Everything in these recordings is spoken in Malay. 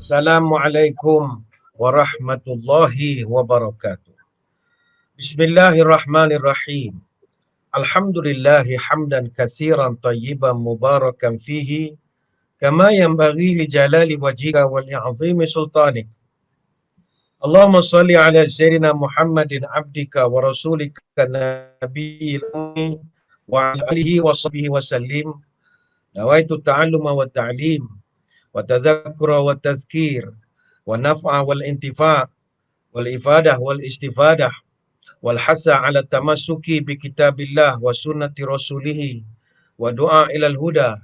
Assalamualaikum warahmatullahi wabarakatuh. Bismillahirrahmanirrahim. Alhamdulillahi hamdan katsiran tayyiban mubarakan fihi kama yanbaghi li jalali wajhika wa li'azimi sultanik. Allahumma salli ala sayyidina Muhammadin abdika wa rasulika nabiyil ummi wa ala alihi wa sahbihi wa sallim. Nawaitu ta'alluma wa ta'lim wa tadhakkura wa tazkir wa naf'a wal intifa' wal ifadah wal istifadah wal hasa ala tamassuki bi kitabillah wa sunnati rasulih wa du'a ilal huda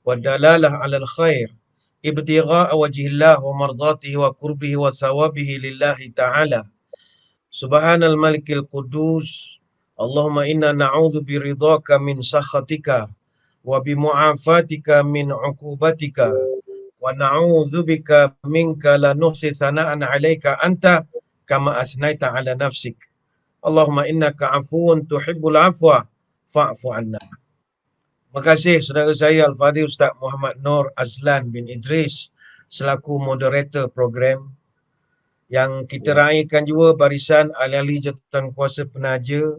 wa dalalah alal khair ibtigha'a wajhillah wa mardatihi wa qurbihi wa sawabihi lillahi ta'ala. Subhanal malikil qudus, Allahumma inna na'udzu biridhaka min sakhatika wa bimu'afatika min uqubatika wa na'udzubika minka la nuhsi sana'an 'alaika anta kama asnaita 'ala nafsik. Allahumma innaka 'afuwun tuhibbul 'afwa fa'fu 'anna. Terima kasih saudara saya Al-Fadhil Ustaz Muhammad Nur Azlan bin Idris selaku moderator program yang kita raikan juga barisan ahli-ahli jabatan kuasa penaja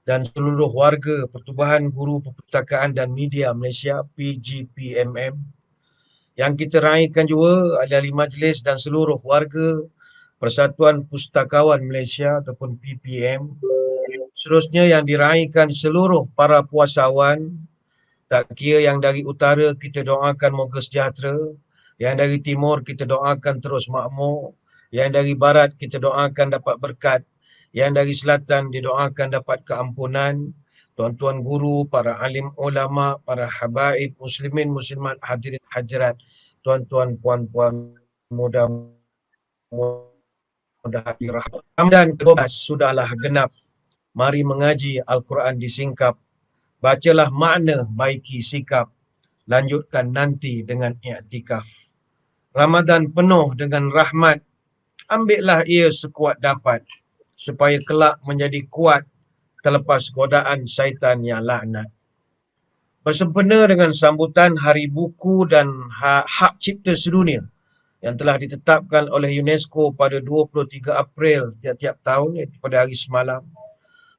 dan seluruh warga Pertubuhan Guru Perpustakaan dan Media Malaysia PGPMM, yang kita raikan juga ahli-ahli majlis dan seluruh warga Persatuan Pustakawan Malaysia ataupun PPM. Seterusnya yang diraikan seluruh para puasawan, tak kira yang dari utara kita doakan moga sejahtera, yang dari timur kita doakan terus makmur, yang dari barat kita doakan dapat berkat, yang dari selatan didoakan dapat keampunan. Tuan-tuan guru, para alim ulama, para habaib, muslimin, muslimat, hadirin hadirat, tuan-tuan, puan-puan, mudah dirahmat. Ramadan ke-12 sudahlah genap. Mari mengaji Al-Quran disingkap. Bacalah makna, baiki sikap. Lanjutkan nanti dengan i'tikaf. Ramadan penuh dengan rahmat. Ambillah ia sekuat dapat, supaya kelak menjadi kuat terlepas godaan syaitan yang laknat. Bersempena dengan sambutan Hari Buku dan Hak Cipta Sedunia yang telah ditetapkan oleh UNESCO pada 23 April tiap-tiap tahun, iaitu pada hari semalam.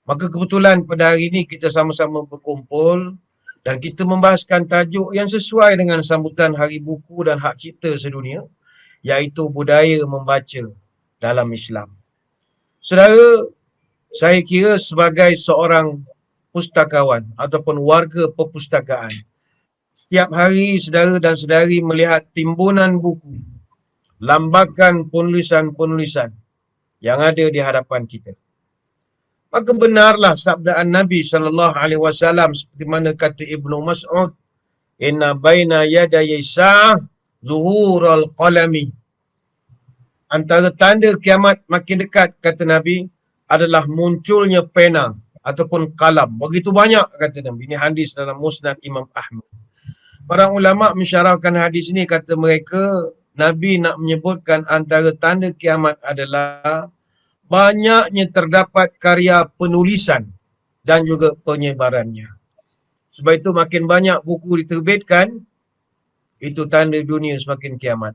Maka kebetulan pada hari ini kita sama-sama berkumpul dan kita membahaskan tajuk yang sesuai dengan sambutan Hari Buku dan Hak Cipta Sedunia, iaitu budaya membaca dalam Islam. Saudara, saya kira sebagai seorang pustakawan ataupun warga perpustakaan, setiap hari saudara dan saudari melihat timbunan buku, lambakan penulisan-penulisan yang ada di hadapan kita. Maka benarlah sabdaan Nabi SAW seperti mana kata Ibnu Mas'ud, inna baina yaday sa'ah zuhurul qalami. Antara tanda kiamat makin dekat, kata Nabi, adalah munculnya pena ataupun kalam. Begitu banyak, kata Nabi. Ini hadis dalam Musnad Imam Ahmad. Para ulama mensyarahkan hadis ini, kata mereka, Nabi nak menyebutkan antara tanda kiamat adalah banyaknya terdapat karya penulisan dan juga penyebarannya. Sebab itu makin banyak buku diterbitkan, itu tanda dunia semakin kiamat.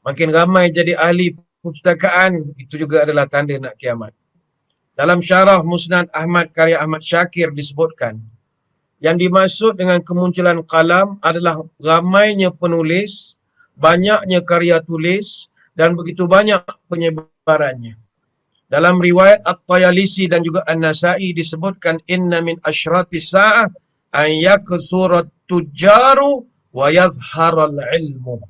Makin ramai jadi ahli perpustakaan, itu juga adalah tanda nak kiamat. Dalam syarah Musnad Ahmad karya Ahmad Syakir disebutkan, yang dimaksud dengan kemunculan kalam adalah ramainya penulis, banyaknya karya tulis, dan begitu banyak penyebarannya. Dalam riwayat At-Tayalisi dan juga An-Nasai disebutkan, inna min asyratis sa'ah an yaksurat tujaru wa yazharal ilmu.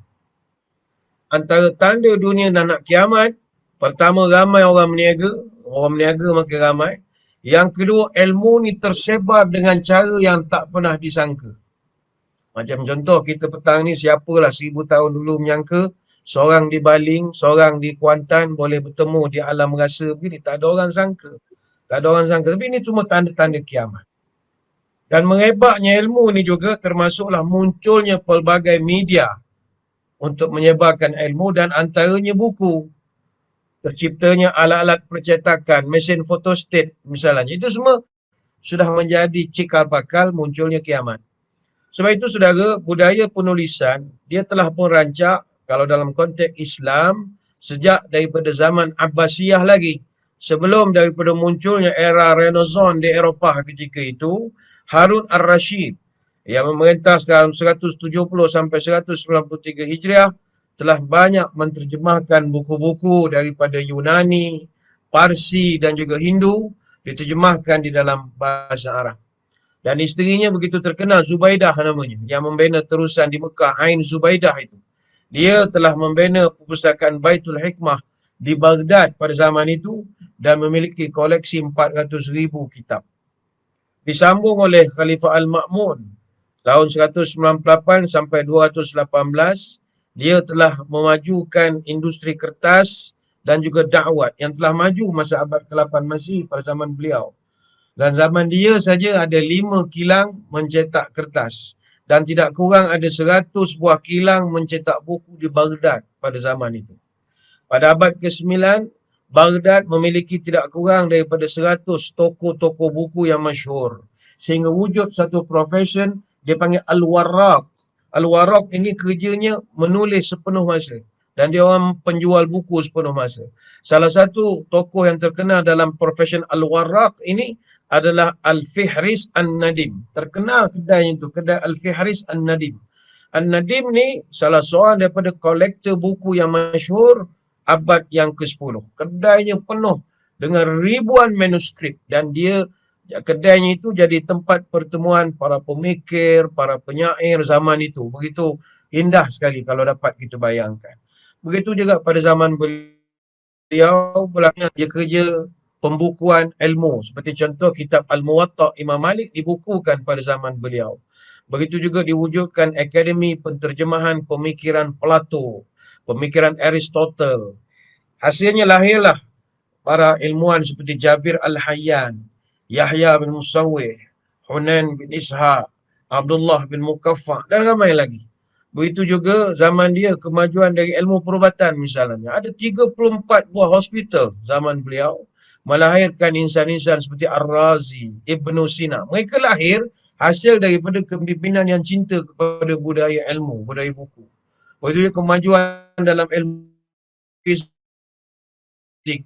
Antara tanda dunia dan nak kiamat, pertama ramai orang meniaga makin ramai. Yang kedua, ilmu ni tersebar dengan cara yang tak pernah disangka. Macam contoh kita petang ni, siapalah 1000 tahun dulu menyangka seorang di Baling, seorang di Kuantan boleh bertemu di alam rasa begini. Tak ada orang sangka. Tapi ini cuma tanda-tanda kiamat. Dan mengebaknya ilmu ni juga termasuklah munculnya pelbagai media untuk menyebarkan ilmu, dan antaranya buku. Terciptanya alat-alat percetakan, mesin fotostat misalnya. Itu semua sudah menjadi cikal bakal munculnya kiamat. Sebab itu saudara, budaya penulisan dia telah pun rancak Kalau dalam konteks Islam, sejak daripada zaman Abbasiyah lagi, sebelum daripada munculnya era Renaissance di Eropah ketika itu, Harun Ar-Rashid yang memerintah dalam 170 sampai 193 Hijriah telah banyak menterjemahkan buku-buku daripada Yunani, Parsi dan juga Hindu diterjemahkan di dalam bahasa Arab. Dan isterinya begitu terkenal, Zubaidah namanya, yang membina terusan di Mekah, Ain Zubaidah itu. Dia telah membina perpustakaan Baitul Hikmah di Baghdad pada zaman itu dan memiliki koleksi 400,000 kitab. Disambung oleh Khalifah Al-Ma'mun tahun 198 sampai 218, dia telah memajukan industri kertas dan juga dakwat yang telah maju masa abad ke-8 Masih pada zaman beliau. Dan zaman dia saja ada 5 kilang mencetak kertas. Dan tidak kurang ada 100 buah kilang mencetak buku di Baghdad pada zaman itu. Pada abad ke-9, Baghdad memiliki tidak kurang daripada 100 toko-toko buku yang masyhur. Sehingga wujud satu profession, dia panggil Al-Warraq. Al-Warraq ini kerjanya menulis sepenuh masa. Dan dia orang penjual buku sepenuh masa. Salah satu tokoh yang terkenal dalam profession Al-Warraq ini adalah Al-Fihris An-Nadim. Terkenal kedai itu, kedai Al-Fihris An-Nadim. An-Nadim ni salah seorang daripada kolektor buku yang masyhur abad yang ke-10. Kedainya penuh dengan ribuan manuskrip dan kedainya itu jadi tempat pertemuan para pemikir, para penyair zaman itu. Begitu indah sekali kalau dapat kita bayangkan. Begitu juga pada zaman beliau, dia kerja pembukuan ilmu. Seperti contoh kitab Al-Muwatta' Imam Malik dibukukan pada zaman beliau. Begitu juga diwujudkan Akademi Penterjemahan Pemikiran Plato, pemikiran Aristotle. Hasilnya lahirlah para ilmuwan seperti Jabir Al-Hayyan, Yahya bin Musawwih, Hunain bin Ishaq, Abdullah bin Mukaffa dan ramai lagi. Begitu juga zaman dia kemajuan dari ilmu perubatan misalnya. Ada 34 buah hospital zaman beliau melahirkan insan-insan seperti Ar-Razi, Ibn Sina. Mereka lahir hasil daripada kepimpinan yang cinta kepada budaya ilmu, budaya buku. Begitu juga kemajuan dalam ilmu fisik,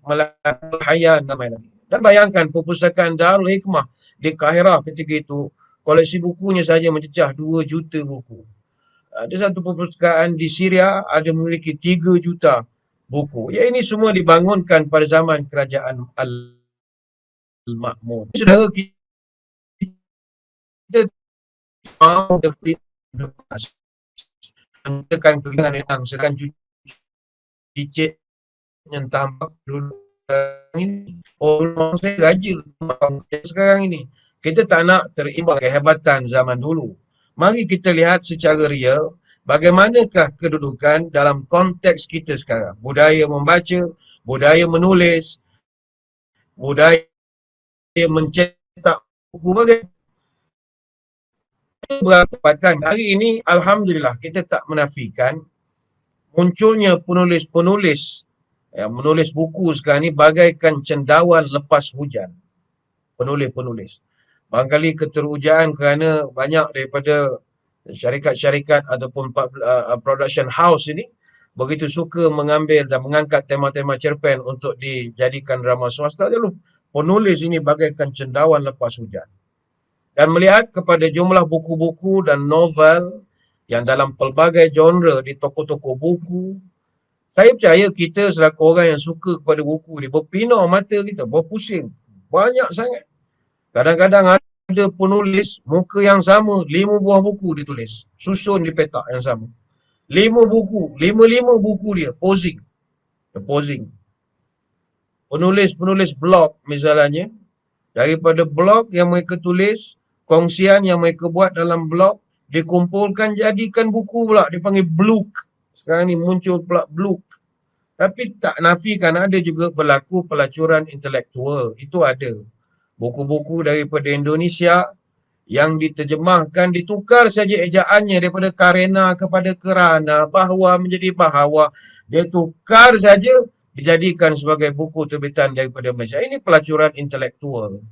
Al-Hayyan namanya lagi. Dan bayangkan perpustakaan Darul Hikmah di Kahirah ketika itu, koleksi bukunya saja mencecah 2 juta buku. Ada satu perpustakaan di Syria ada memiliki 3 juta buku. Ya, ini semua dibangunkan pada zaman kerajaan Al-Ma'mun. Saudara, kita mahu menentukan kegiatan yang sedang cicit yang tampak dulu ini. Orang saya raja sekarang ini. Kita tak nak terimbang kehebatan zaman dulu. Mari kita lihat secara real bagaimanakah kedudukan dalam konteks kita sekarang. Budaya membaca, budaya menulis, budaya mencetak buku bagaimana. Berapatan hari ini, alhamdulillah, kita tak menafikan munculnya penulis-penulis yang menulis buku sekarang ni bagaikan cendawan lepas hujan. Penulis-penulis. Barangkali keterujaan kerana banyak daripada syarikat-syarikat ataupun production house ini begitu suka mengambil dan mengangkat tema-tema cerpen untuk dijadikan drama swasta. Lalu penulis ini bagaikan cendawan lepas hujan. Dan melihat kepada jumlah buku-buku dan novel yang dalam pelbagai genre di toko-toko buku, saya percaya kita selaku orang yang suka kepada buku ni berpinar mata kita, berpusing. Banyak sangat. Kadang-kadang ada penulis muka yang sama, 5 buah buku ditulis. Susun di petak yang sama. 5 buku, 5 buku dia, posing. Posing. Penulis-penulis blog misalnya, daripada blog yang mereka tulis, kongsian yang mereka buat dalam blog, dikumpulkan jadikan buku pula, dipanggil bluk. Sekarang ni muncul pula bluk. Tapi tak nafikan ada juga berlaku pelacuran intelektual. Itu ada. Buku-buku daripada Indonesia yang diterjemahkan, ditukar saja ejaannya daripada karena kepada kerana, bahwa menjadi bahawa. Dia tukar saja, dijadikan sebagai buku terbitan daripada Malaysia. Ini pelacuran intelektual.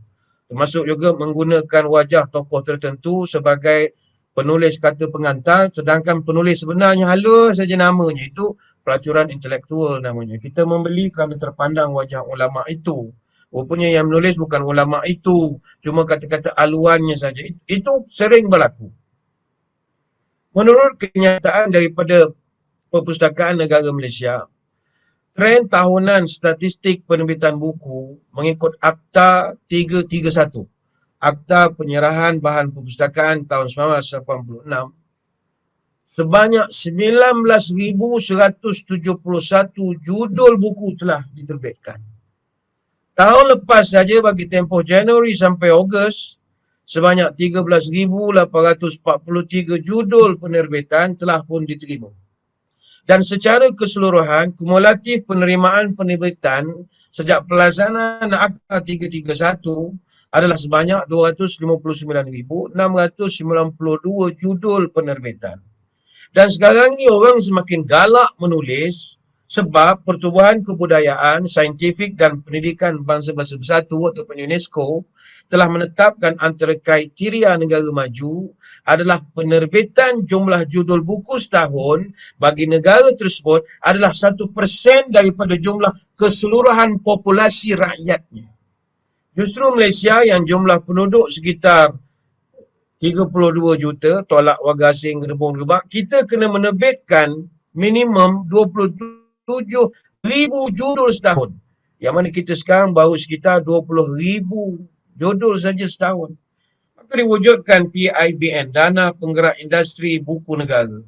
Termasuk juga menggunakan wajah tokoh tertentu sebagai penulis kata pengantar, sedangkan penulis sebenarnya halus saja namanya. Itu pelacuran intelektual namanya. Kita membeli kerana terpandang wajah ulama itu. Rupanya yang menulis bukan ulama itu. Cuma kata-kata aluannya saja. Itu sering berlaku. Menurut kenyataan daripada Perpustakaan Negara Malaysia, trend tahunan statistik penerbitan buku mengikut Akta 331, Akta Penyerahan Bahan Perpustakaan tahun 1986, sebanyak 19,171 judul buku telah diterbitkan. Tahun lepas saja bagi tempoh Januari sampai Ogos, sebanyak 13,843 judul penerbitan telah pun diterima. Dan secara keseluruhan, kumulatif penerimaan penerbitan sejak pelaksanaan Akta 331 adalah sebanyak 259,692 judul penerbitan. Dan sekarang ni orang semakin galak menulis sebab Pertubuhan Kebudayaan, Saintifik dan Pendidikan Bangsa-Bangsa Bersatu ataupun UNESCO telah menetapkan antara kriteria negara maju adalah penerbitan jumlah judul buku setahun bagi negara tersebut adalah 1% daripada jumlah keseluruhan populasi rakyatnya. Justru Malaysia yang jumlah penduduk sekitar 32 juta, tolak warga asing gerbong-gerbak, kita kena menerbitkan minimum 27,000 judul setahun. Yang mana kita sekarang baru sekitar 20,000 judul saja setahun. Maka diwujudkan PIBN, Dana Penggerak Industri Buku Negara.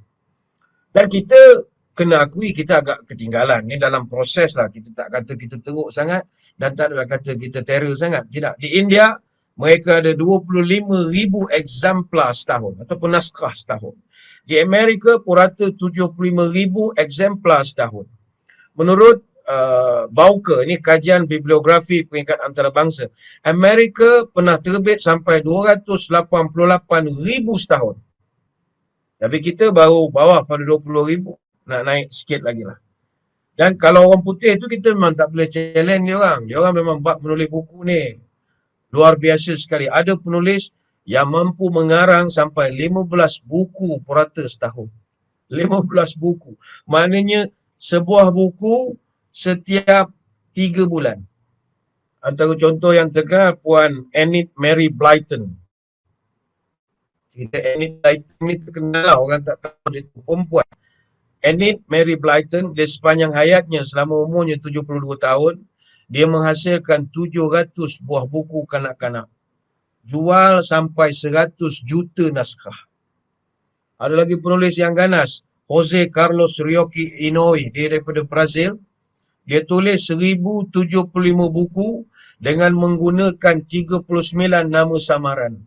Dan kita kena akui kita agak ketinggalan. Ini dalam proses lah. Kita tak kata kita teruk sangat dan tak ada kata kita terror sangat. Tidak. Di India, mereka ada 25,000 eksemplar setahun ataupun naskah setahun. Di Amerika, purata 75,000 eksemplar setahun. Menurut Bowker, ini kajian bibliografi peringkat antarabangsa, Amerika pernah terbit sampai 288,000 setahun. Tapi kita baru bawah pada 20,000. Nak naik sikit lagi lah. Dan kalau orang putih tu kita memang tak boleh challenge dia orang. Dia orang memang bab menulis buku ni luar biasa sekali. Ada penulis yang mampu mengarang sampai 15 buku purata setahun. 15 buku. Maknanya sebuah buku setiap 3 bulan. Antara contoh yang terkenal Puan Enid Mary Blyton. Kita Enid Blyton ni terkenal lah, orang tak tahu dia tu perempuan. Enid Mary Blyton, dia sepanjang hayatnya selama umurnya 72 tahun, dia menghasilkan 700 buah buku kanak-kanak. Jual sampai 100 juta naskah. Ada lagi penulis yang ganas, Jose Carlos Rioki Inoue, dia daripada Brazil. Dia tulis 1,075 buku dengan menggunakan 39 nama samaran.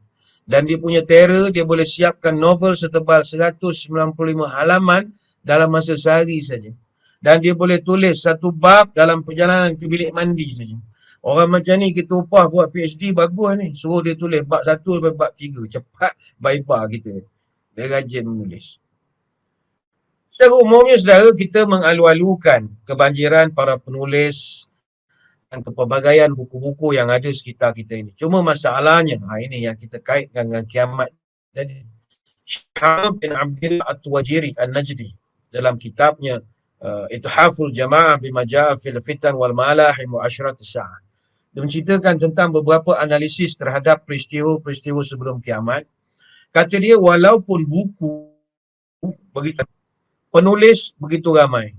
Dan dia punya terror, dia boleh siapkan novel setebal 195 halaman dalam masa sehari saja. Dan dia boleh tulis satu bab dalam perjalanan ke bilik mandi saja. Orang macam ni kita upah buat PhD bagus ni. Suruh dia tulis bab 1 sampai bab 3. Cepat baibar kita. Dia rajin menulis. Secara umumnya saudara, kita mengalu-alukan kebanjiran para penulis dan kepelbagaian buku-buku yang ada sekitar kita ini. Cuma masalahnya, ini yang kita kaitkan dengan kiamat tadi. Syahab bin Abdillah At-Tuwajiri An-Najdi dalam kitabnya Ithaful Jama'ah Bimaja'a fil Fitan wal Malahim wa Ashrat Sa'ah. Dia menceritakan tentang beberapa analisis terhadap peristiwa-peristiwa sebelum kiamat. Kata dia, walaupun buku begitu, penulis begitu ramai,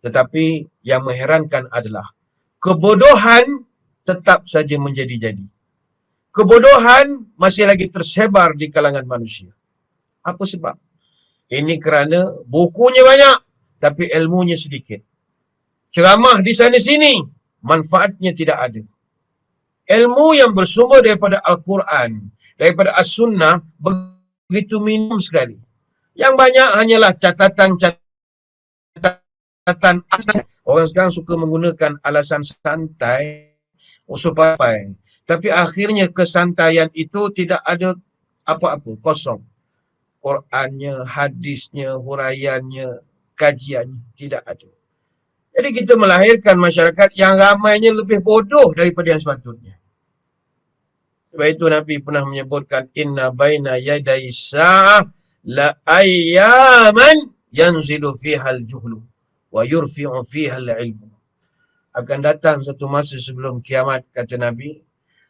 tetapi yang mengherankan adalah kebodohan tetap saja menjadi-jadi. Kebodohan masih lagi tersebar di kalangan manusia. Apa sebab? Ini kerana bukunya banyak, tapi ilmunya sedikit. Ceramah di sana-sini, manfaatnya tidak ada. Ilmu yang bersumber daripada Al-Quran, daripada As-Sunnah, begitu minim sekali. Yang banyak hanyalah catatan. Orang sekarang suka menggunakan alasan santai, usupapai. Tapi akhirnya kesantaian itu tidak ada apa-apa, kosong. Qurannya, hadisnya, huraiannya, kajiannya, tidak ada. Jadi kita melahirkan masyarakat yang ramainya lebih bodoh daripada yang sepatutnya. Sebab itu Nabi pernah menyebutkan inna baina yaday sa'ah la ayyaman yanzilu fiha al-juhlu wa yurfi'u fiha al-ilmu. Akan datang satu masa sebelum kiamat, kata Nabi,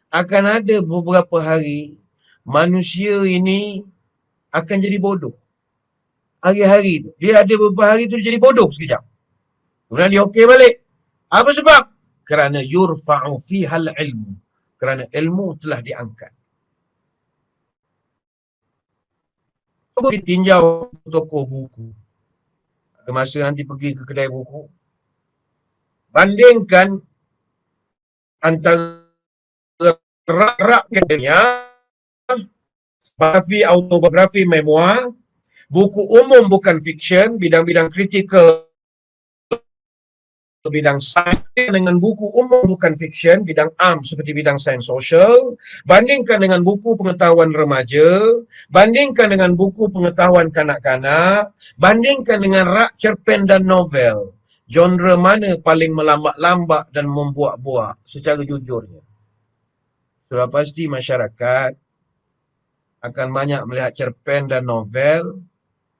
akan ada beberapa hari manusia ini akan jadi bodoh. Hari-hari tu. Dia ada beberapa hari tu dia jadi bodoh sekejap. Kemudian dia okey balik. Apa sebab? Kerana yurfa'u fihal ilmu. Kerana ilmu telah diangkat. Cuba kita tinjau toko buku. Ada masa nanti pergi ke kedai buku. Bandingkan antara rak-rak dunia, biografi, autobiografi, memoir, buku umum bukan fiksyen, bidang-bidang kritikal, bidang sains dengan buku umum bukan fiksyen, bidang am seperti bidang sains sosial, bandingkan dengan buku pengetahuan remaja, bandingkan dengan buku pengetahuan kanak-kanak, bandingkan dengan rak cerpen dan novel. Genre mana paling melambak-lambak dan membuak-buak secara jujurnya? Sudah pasti masyarakat akan banyak melihat cerpen dan novel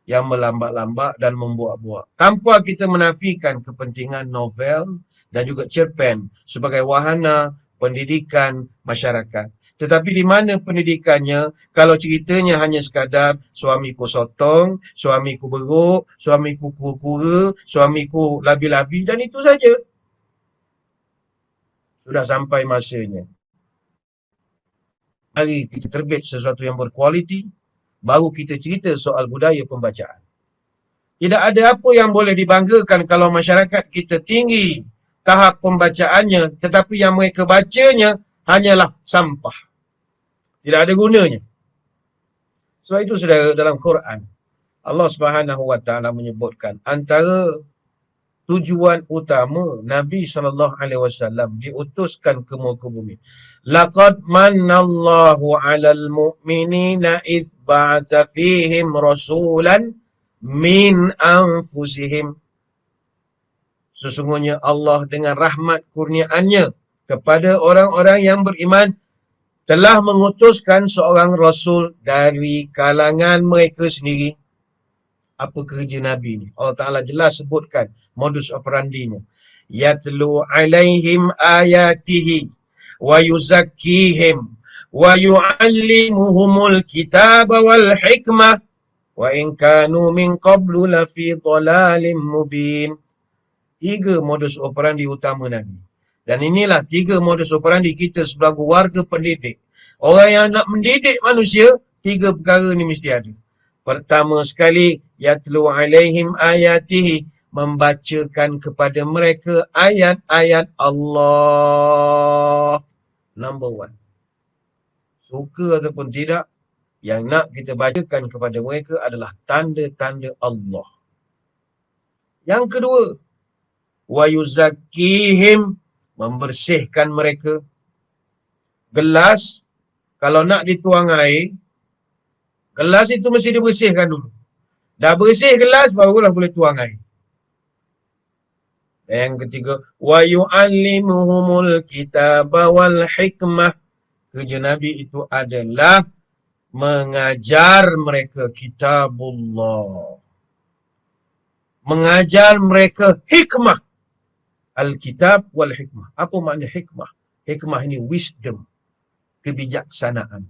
yang melambak-lambak dan membuak-buak. Tanpa kita menafikan kepentingan novel dan juga cerpen sebagai wahana pendidikan masyarakat. Tetapi di mana pendidikannya kalau ceritanya hanya sekadar suamiku sotong, suamiku beruk, suamiku kura-kura, suamiku labi-labi dan itu saja. Sudah sampai masanya. Mari kita terbit sesuatu yang berkualiti, baru kita cerita soal budaya pembacaan. Tidak ada apa yang boleh dibanggakan kalau masyarakat kita tinggi tahap pembacaannya, tetapi yang mereka bacanya hanyalah sampah. Tidak ada gunanya. Sebab itu saudara, dalam Quran, Allah Subhanahu Wa Taala menyebutkan antara tujuan utama Nabi SAW diutuskan ke muka bumi. Laqad mannallahu 'alal mu'minina idh ba'atha fihim rasulan min anfusihim. Sesungguhnya Allah dengan rahmat kurniaannya kepada orang-orang yang beriman telah mengutuskan seorang rasul dari kalangan mereka sendiri. Apa kerja Nabi ni? Allah Ta'ala jelas sebutkan modus operandinya. Yatlu alaihim ayatihi wa yuzakkihim wa yu'allimuhumul kitaba wal hikmah wa in kanu min qablu lafi dhalalin mubin. 3 modus operandi utama Nabi. Dan inilah 3 modus operandi kita sebagai warga pendidik. Orang yang nak mendidik manusia, 3 perkara ni mesti ada. Pertama sekali, yatlu alaihim ayatihi, membacakan kepada mereka ayat-ayat Allah. Number 1. Suka ataupun tidak, yang nak kita bacakan kepada mereka adalah tanda-tanda Allah. Yang kedua, wa yuzakkihim, membersihkan mereka. Gelas, kalau nak dituang air, gelas itu mesti dibersihkan dulu. Dah bersih gelas, barulah boleh tuang air. Dan yang ketiga, wa yu'allimuhumul kitaba wal hikmah. Kerja Nabi itu adalah mengajar mereka kitabullah. Mengajar mereka hikmah. Al-kitab wal hikmah. Apa makna hikmah? Hikmah ini wisdom, kebijaksanaan.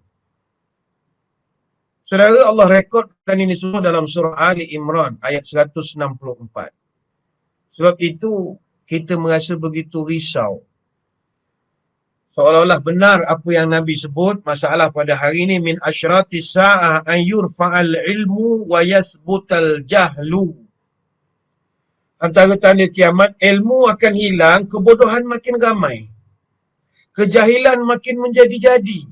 Saudara, Allah rekodkan ini semua dalam surah Ali Imran ayat 164. Sebab itu kita merasa begitu risau. Seolah-olah benar apa yang Nabi sebut, masalah pada hari ini min asyrati sa'ah an yurfa'al ilmu wa yasbutal jahlu. Antara tanda kiamat, ilmu akan hilang, kebodohan makin ramai. Kejahilan makin menjadi-jadi.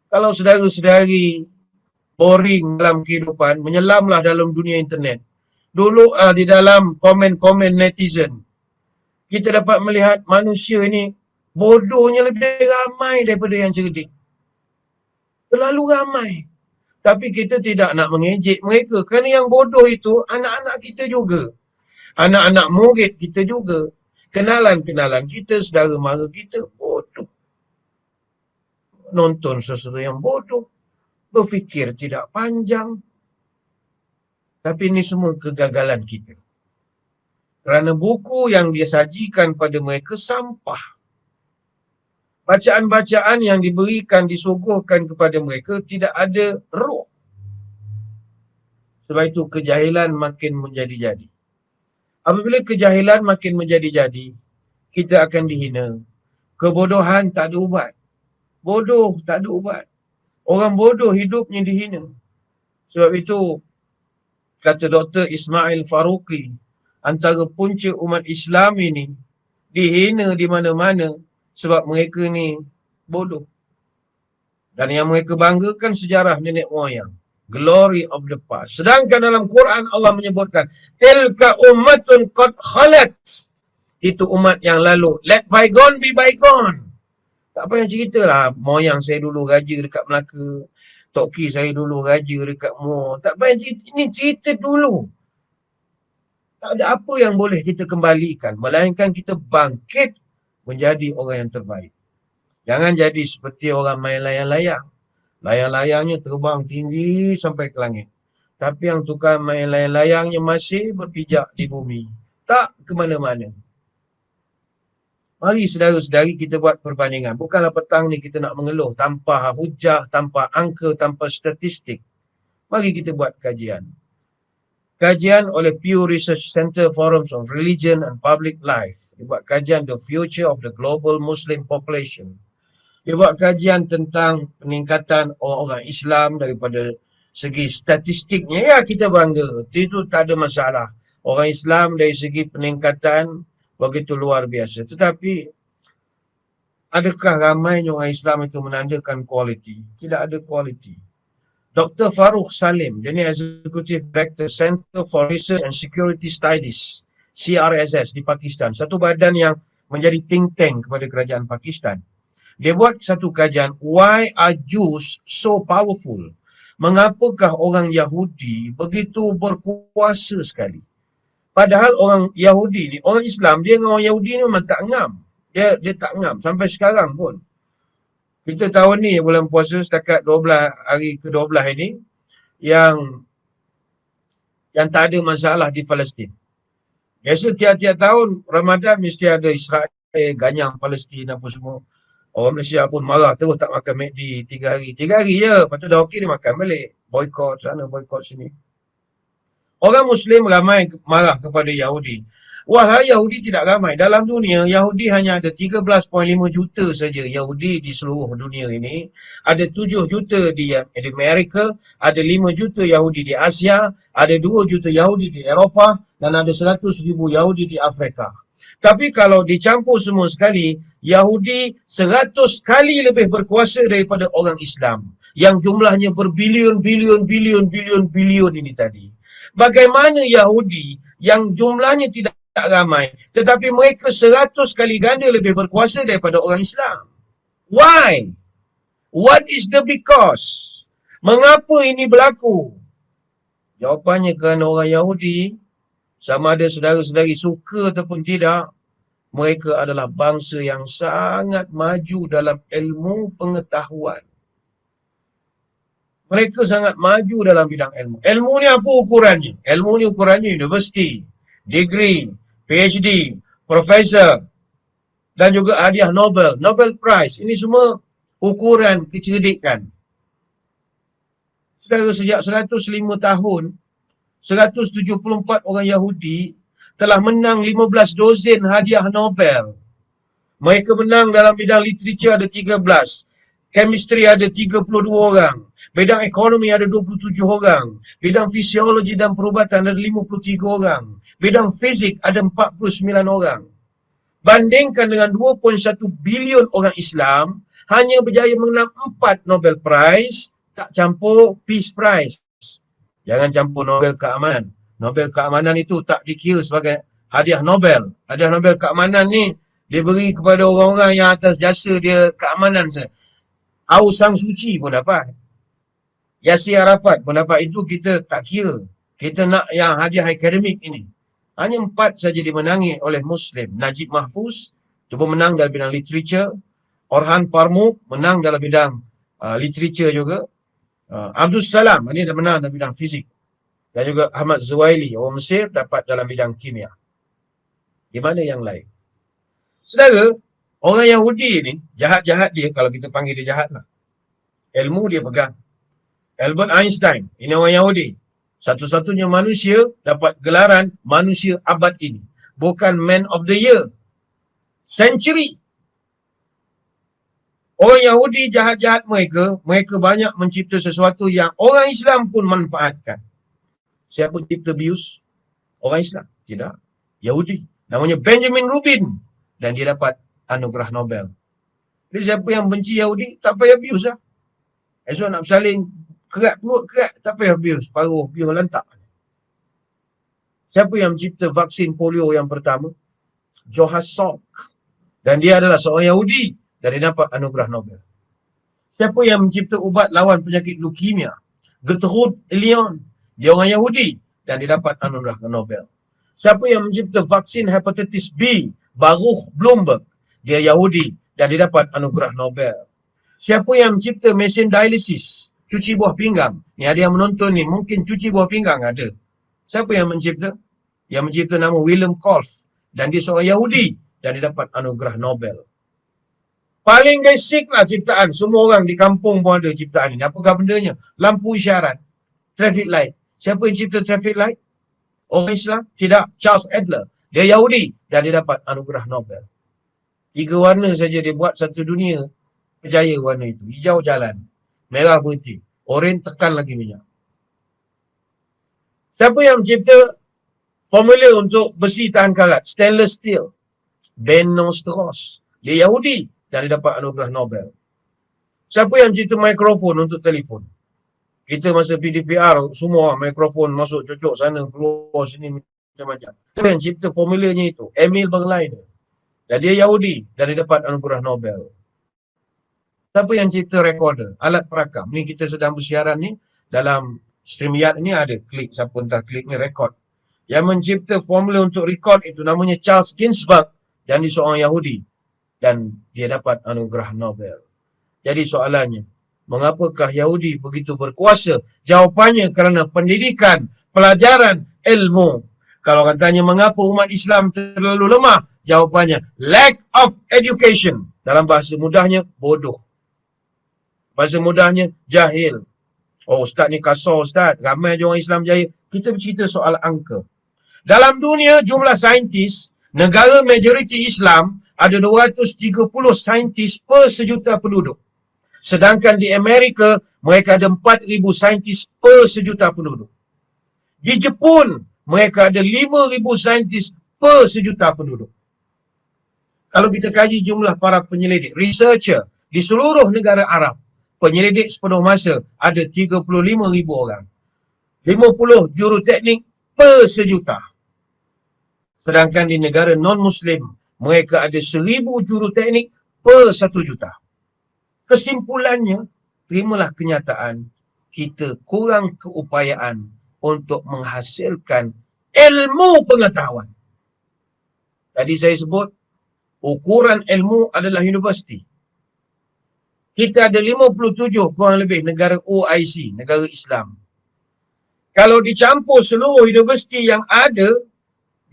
Kalau saudara-saudari boring dalam kehidupan, menyelamlah dalam dunia internet. Dulu di dalam komen-komen netizen, kita dapat melihat manusia ini bodohnya lebih ramai daripada yang cerdik. Terlalu ramai. Tapi kita tidak nak mengejek mereka. Kerana yang bodoh itu anak-anak kita juga. Anak-anak murid kita juga. Kenalan-kenalan kita, saudara mara kita bodoh. nonton sesuatu yang bodoh, berfikir tidak panjang. Tapi ini semua kegagalan kita. Kerana buku yang dia sajikan pada mereka sampah. Bacaan-bacaan yang diberikan, disuguhkan kepada mereka tidak ada roh. Sebab itu kejahilan makin menjadi-jadi. Apabila kejahilan makin menjadi-jadi, kita akan dihina. Kebodohan tak ada ubat. Bodoh tak ada ubat. Orang bodoh hidupnya dihina. Sebab itu, kata Dr. Ismail Faruqi, antara punca umat Islam ini dihina di mana-mana sebab mereka ni bodoh. Dan yang mereka banggakan sejarah nenek moyang. Glory of the past. Sedangkan dalam Quran Allah menyebutkan, tilka ummatun qad khalat. Itu umat yang lalu. Let bygone be bygone. Tak payah cerita lah, moyang saya dulu raja dekat Melaka. Tok Ki saya dulu raja dekat Muar. Tak payah cerita. Ini cerita dulu. Tak ada apa yang boleh kita kembalikan. Melainkan kita bangkit menjadi orang yang terbaik. Jangan jadi seperti orang main layang-layang. Layang-layangnya terbang tinggi sampai ke langit. Tapi yang tukar main layang-layangnya masih berpijak di bumi. Tak ke mana-mana. Mari saudara-saudari kita buat perbandingan. Bukanlah petang ni kita nak mengeluh tanpa hujah, tanpa angka, tanpa statistik. Mari kita buat kajian. Kajian oleh Pew Research Center Forums on Religion and Public Life. Dia buat kajian The Future of the Global Muslim Population. Dia buat kajian tentang peningkatan orang-orang Islam daripada segi statistiknya. Ya, kita bangga. Itu tak ada masalah. Orang Islam dari segi peningkatan begitu luar biasa. Tetapi, adakah ramai orang Islam itu menandakan kualiti? Tidak ada kualiti. Dr. Farooq Salim, dia ni Executive Director Center for Research and Security Studies, CRSS di Pakistan. Satu badan yang menjadi think tank kepada kerajaan Pakistan. Dia buat satu kajian, why are Jews so powerful? Mengapakah orang Yahudi begitu berkuasa sekali? Padahal orang Yahudi ni, orang Islam, dia dengan orang Yahudi ni memang tak ngam. Dia tak ngam sampai sekarang pun. Kita tahun ni bulan puasa setakat 12 hari ke-12 ini yang tak ada masalah di Palestin. Biasa tiap-tiap tahun Ramadan mesti ada Israel ganyang Palestin apa semua. Orang Malaysia pun marah terus tak makan McD 3 hari. 3 hari je, lepas tu dah okey dia makan balik. Boykot sana, boykot sini. Orang Muslim ramai marah kepada Yahudi. Wahai Yahudi tidak ramai. Dalam dunia, Yahudi hanya ada 13.5 juta saja Yahudi di seluruh dunia ini. Ada 7 juta di Amerika, ada 5 juta Yahudi di Asia, ada 2 juta Yahudi di Eropah, dan ada 100,000 Yahudi di Afrika. Tapi kalau dicampur semua sekali, Yahudi 100 kali lebih berkuasa daripada orang Islam. Yang jumlahnya berbilion-bilion ini tadi. Bagaimana Yahudi yang jumlahnya tidak ramai, tetapi mereka 100 kali ganda lebih berkuasa daripada orang Islam? Why? What is the because? Mengapa ini berlaku? Jawapannya kerana orang Yahudi, sama ada saudara-saudari suka ataupun tidak, mereka adalah bangsa yang sangat maju dalam ilmu pengetahuan. Mereka sangat maju dalam bidang ilmu. Ilmu ni apa ukurannya? Ilmu ni ukurannya universiti, degree, PhD, profesor, dan juga hadiah Nobel, Nobel Prize. Ini semua ukuran kecerdikan. Saudara, sejak 105 tahun, 174 orang Yahudi telah menang 15 dozen hadiah Nobel. Mereka menang dalam bidang literature ada 13. Chemistry ada 32 orang. Bidang ekonomi ada 27 orang. Bidang fisiologi dan perubatan ada 53 orang. Bidang fizik ada 49 orang. Bandingkan dengan 2.1 bilion orang Islam, hanya berjaya menang 4 Nobel Prize, tak campur Peace Prize. Jangan campur Nobel keamanan. Nobel keamanan itu tak dikira sebagai hadiah Nobel. Hadiah Nobel keamanan ni diberi kepada orang-orang yang atas jasa dia keamanan saja. Aung San Suu Kyi pun dapat. Yasir Arafat pun dapat. Itu kita tak kira. Kita nak yang hadiah akademik ini. Hanya 4 saja dimenangi oleh Muslim. Najib Mahfuz cuba menang dalam bidang literature. Orhan Pamuk menang dalam bidang literature juga. Abdul Salam ini dah menang dalam bidang fizik. Dan juga Ahmad Zuwaili orang Mesir dapat dalam bidang kimia. Di mana yang lain? Saudara, orang Yahudi ni, jahat-jahat dia, kalau kita panggil dia jahat lah. Ilmu dia pegang. Albert Einstein, ini orang Yahudi. Satu-satunya manusia dapat gelaran manusia abad ini. Bukan man of the year. Century. Orang Yahudi jahat-jahat mereka banyak mencipta sesuatu yang orang Islam pun manfaatkan. Siapa cipta bius? Orang Islam? Tidak. Yahudi. Namanya Benjamin Rubin. Dan dia dapat anugerah Nobel. Jadi siapa yang benci Yahudi, tak payah bius lah. Esok nak bersalin, kerat perut, kerat. Tak payah bius. Paruh, bius lantak. Siapa yang mencipta vaksin polio yang pertama? Johannes Salk. Dan dia adalah seorang Yahudi. Dan dia dapat anugerah Nobel. Siapa yang mencipta ubat lawan penyakit leukemia? Gertrude Leon. Dia orang Yahudi. Dan dia dapat anugerah Nobel. Siapa yang mencipta vaksin hepatitis B? Baruch Blumberg. Dia Yahudi. Dan dia dapat anugerah Nobel. Siapa yang mencipta mesin dialisis? Cuci buah pinggang. Ni ada yang menonton ni. Mungkin cuci buah pinggang ada. Siapa yang mencipta? Yang mencipta nama Wilhelm Kolff. Dan dia seorang Yahudi. Dan dia dapat anugerah Nobel. Paling basic lah ciptaan. Semua orang di kampung pun ada ciptaan ini. Apakah bendanya? Lampu isyarat. Traffic light. Siapa yang cipta traffic light? Orang Islam? Tidak. Charles Adler. Dia Yahudi. Dan dia dapat anugerah Nobel. 3 warna saja dia buat satu dunia. Percaya warna itu. Hijau jalan. Merah berhenti. Oren tekan lagi minyak. Siapa yang mencipta formula untuk besi tahan karat? Stainless steel. Bernard Strauss. Dia Yahudi. Dan dia dapat anugerah Nobel. Siapa yang mencipta mikrofon untuk telefon? Kita masa PDPR, semua mikrofon masuk cocok sana, keluar sini, macam-macam. Siapa yang cipta formulanya itu? Emil Berliner. Dan dia Yahudi. Dan dia dapat anugerah Nobel. Siapa yang cipta recorder? Alat perakam. Ni kita sedang bersiaran ni. Dalam StreamYard ni ada klik. Siapa entah klik ni record. Yang mencipta formula untuk record itu namanya Charles Ginsberg. Dan dia seorang Yahudi. Dan dia dapat anugerah Nobel. Jadi soalannya, mengapakah Yahudi begitu berkuasa? Jawapannya kerana pendidikan, pelajaran, ilmu. Kalau orang tanya mengapa umat Islam terlalu lemah, jawapannya lack of education. Dalam bahasa mudahnya, bodoh. Bahasa mudahnya, jahil. Oh, ustaz ni kasar ustaz. Ramai je orang Islam jahil. Kita bercerita soal angka. Dalam dunia, jumlah saintis, negara majoriti Islam, ada 230 saintis per sejuta penduduk. Sedangkan di Amerika, mereka ada 4,000 saintis per sejuta penduduk. Di Jepun, mereka ada 5,000 saintis per sejuta penduduk. Kalau kita kaji jumlah para penyelidik, researcher di seluruh negara Arab, penyelidik sepenuh masa ada 35,000 orang. 50 juruteknik per sejuta. Sedangkan di negara non-Muslim, mereka ada 1,000 juruteknik per 1 juta. Kesimpulannya, terimalah kenyataan kita kurang keupayaan untuk menghasilkan ilmu pengetahuan. Tadi saya sebut, ukuran ilmu adalah universiti. Kita ada 57 kurang lebih negara OIC, negara Islam. Kalau dicampur seluruh universiti yang ada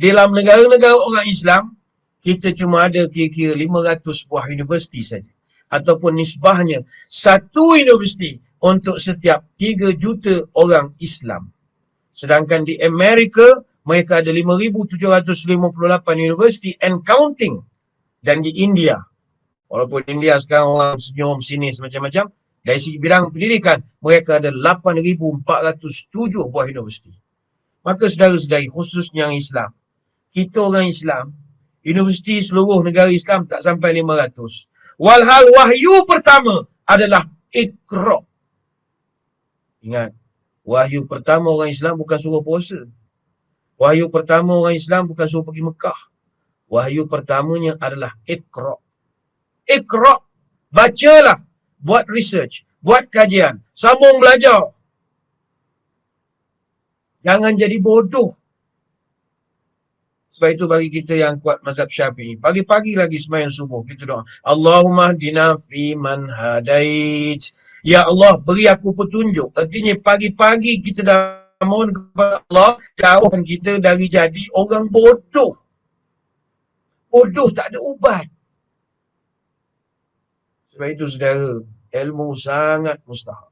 dalam negara-negara orang Islam, kita cuma ada kira-kira 500 buah universiti saja. Ataupun nisbahnya 1 universiti untuk setiap 3 juta orang Islam. Sedangkan di Amerika, mereka ada 5,758 universiti and counting. Dan di India, walaupun India sekarang orang senyum sinis macam-macam, dari segi bidang pendidikan, mereka ada 8,407 buah universiti. Maka saudara-saudari, khususnya yang Islam, kita orang Islam, universiti seluruh negara Islam tak sampai 500. Walhal wahyu pertama adalah Iqra. Ingat, wahyu pertama orang Islam bukan suruh puasa. Wahyu pertama orang Islam bukan suruh pergi Mekah. Wahyu pertamanya adalah Iqra. Iqra. Bacalah. Buat research. Buat kajian. Sambung belajar. Jangan jadi bodoh. Sebab itu bagi kita yang kuat mazhab Syafi'i, pagi-pagi lagi sembahyang subuh kita doa, Allahumma hdina fi man hadait. Ya Allah, beri aku petunjuk. Artinya pagi-pagi kita dah mohon kepada Allah, jauhkan kita dari jadi orang bodoh. Bodoh tak ada ubat. Sebab itu saudara, ilmu sangat mustahak.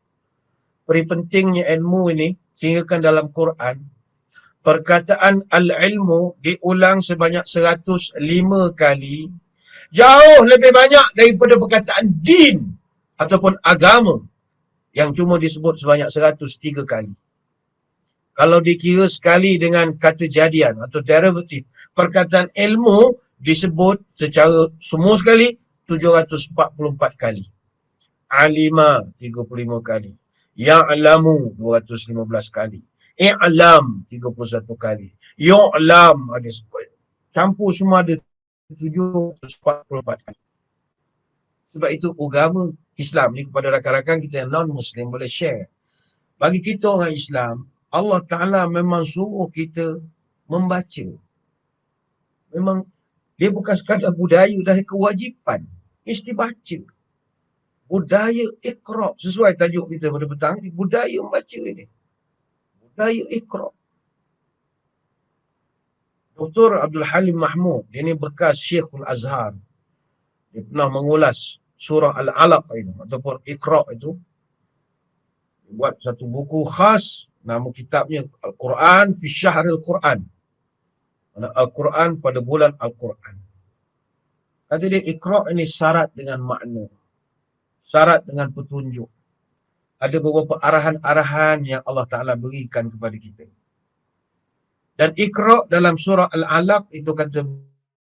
Peri pentingnya ilmu ini, sehingga dalam Quran, perkataan al-ilmu diulang sebanyak 105 kali. Jauh lebih banyak daripada perkataan din ataupun agama yang cuma disebut sebanyak 103 kali. Kalau dikira sekali dengan kata jadian atau derivatif, perkataan ilmu disebut secara semua sekali 744 kali. Alima 35 kali. Ya'lamu 215 kali. I'lam 31 kali. Yu'lam ada campur semua ada 744 kali. Sebab itu agama Islam ni kepada rakan-rakan kita yang non-Muslim boleh share. Bagi kita orang Islam, Allah Ta'ala memang suruh kita membaca. Memang dia bukan sekadar budaya, dah kewajipan. Mesti baca. Budaya Iqra'. Sesuai tajuk kita pada petang ni, budaya membaca ni. Budaya Iqra'. Dr. Abdul Halim Mahmud, dia ni bekas Syekhul Azhar. Dia pernah mengulas surah Al-Alaq itu, ataupun Iqra' itu. Dia buat satu buku khas, nama kitabnya Al-Quran fi Syahril Quran. Al-Quran pada bulan Al-Quran. Kata dia, Iqra' ini syarat dengan makna. Syarat dengan petunjuk. Ada beberapa arahan-arahan yang Allah Ta'ala berikan kepada kita. Dan Iqra' dalam surah Al-Alaq itu kata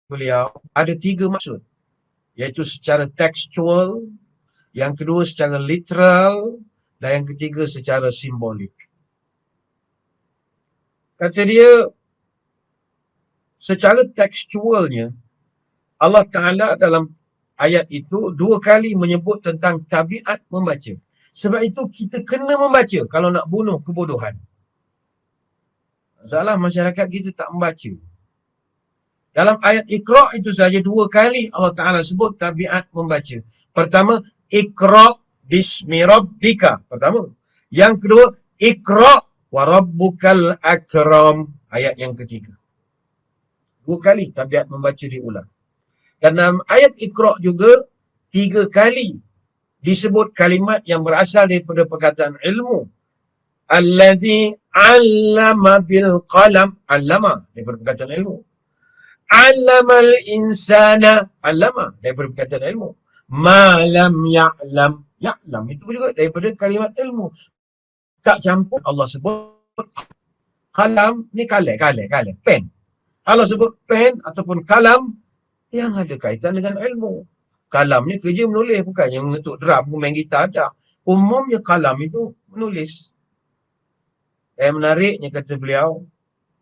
beliau, ada 3 maksud. Iaitu secara tekstual, yang kedua secara literal, dan yang ketiga secara simbolik. Kata dia, secara tekstualnya, Allah Ta'ala dalam ayat itu 2 kali menyebut tentang tabiat membaca. Sebab itu kita kena membaca kalau nak bunuh kebodohan. Masalah masyarakat kita tak membaca. Dalam ayat Iqra' itu saja 2 kali Allah Ta'ala sebut tabiat membaca. Pertama, Iqra' bismi rabbika. Pertama. Yang kedua, Iqra' wa rabbukal akram. Ayat yang ketiga. 2 kali tabiat membaca diulang. Dan dalam ayat Iqra' juga 3 kali disebut kalimat yang berasal daripada perkataan ilmu. Alladhi 'allama bil qalam. 'Allama daripada perkataan ilmu. 'Allamal insana. 'Allama daripada perkataan ilmu. Ma lam ya'lam. Ya'lam itu juga daripada kalimat ilmu. Tak campur Allah sebut kalam ni kalam, pen. Allah sebut pen ataupun kalam yang ada kaitan dengan ilmu. Kalam ni kerja menulis, bukannya mengetuk drum, main gitar, tak. Umumnya kalam itu menulis. Yang menariknya kata beliau,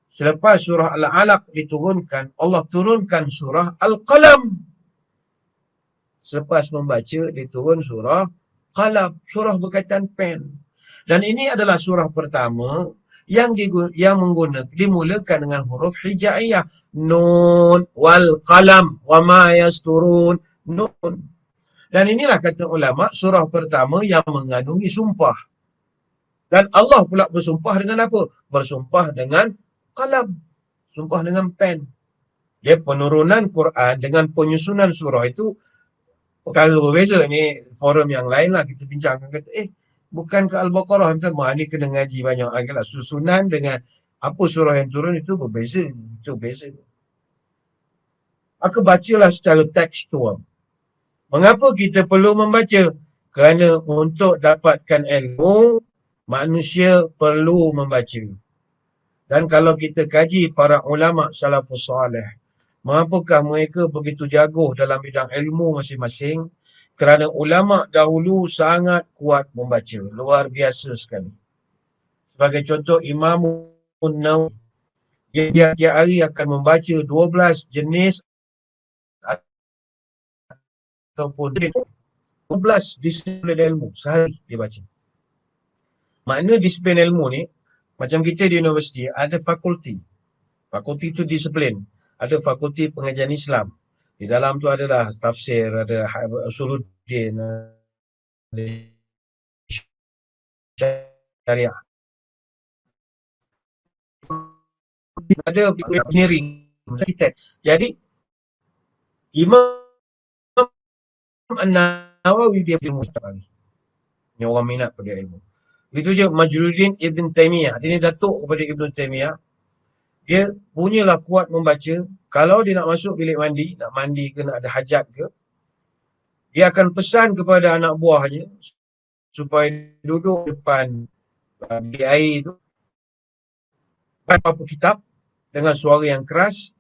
selepas surah Al-Alaq diturunkan, Allah turunkan surah Al-Qalam. Selepas membaca, diturun surah Qalam, surah berkaitan pen. Dan ini adalah surah pertama yang dimulakan dengan huruf hijaiyah. Nun wal qalam wa ma yasturun. Nun. Dan inilah kata ulama, surah pertama yang mengandungi sumpah. Dan Allah pula bersumpah dengan apa? Bersumpah dengan qalam. Sumpah dengan pen. Dia penurunan Quran dengan penyusunan surah itu perkara berbeza. Ini forum yang lain lah kita bincangkan. Kata, bukan ke Al-Baqarah. Ini kena ngaji banyak. Agaklah susunan dengan apa surah yang turun itu berbeza. Itu beza. Maka bacalah secara tekstual. Mengapa kita perlu membaca? Kerana untuk dapatkan ilmu, manusia perlu membaca. Dan kalau kita kaji para ulama salafus salih, mengapakah mereka begitu jago dalam bidang ilmu masing-masing? Kerana ulama dahulu sangat kuat membaca. Luar biasa sekali. Sebagai contoh, Imam Nawawi, dia tiap hari akan membaca 12 jenis ataupun 12 disiplin ilmu sehari dia baca. Makna disiplin ilmu ni, macam kita di universiti ada fakulti. Fakulti itu disiplin. ada Fakulti Pengajian Islam. Di dalam tu adalah tafsir, ada usuluddin, ada syariah, ada engineering, arkitek. Jadi Imam An-Nawawi dia ilmu setiap hari. Yang orang minat pada ilmu. Itu je Majruddin Ibn Taymiyah. Dia ni datuk kepada Ibn Taymiyah. Dia punyalah kuat membaca. Kalau dia nak masuk bilik mandi, nak mandi ke, nak ada hajat ke, dia akan pesan kepada anak buahnya supaya duduk depan bilik air tu, apa kitab dengan suara yang keras,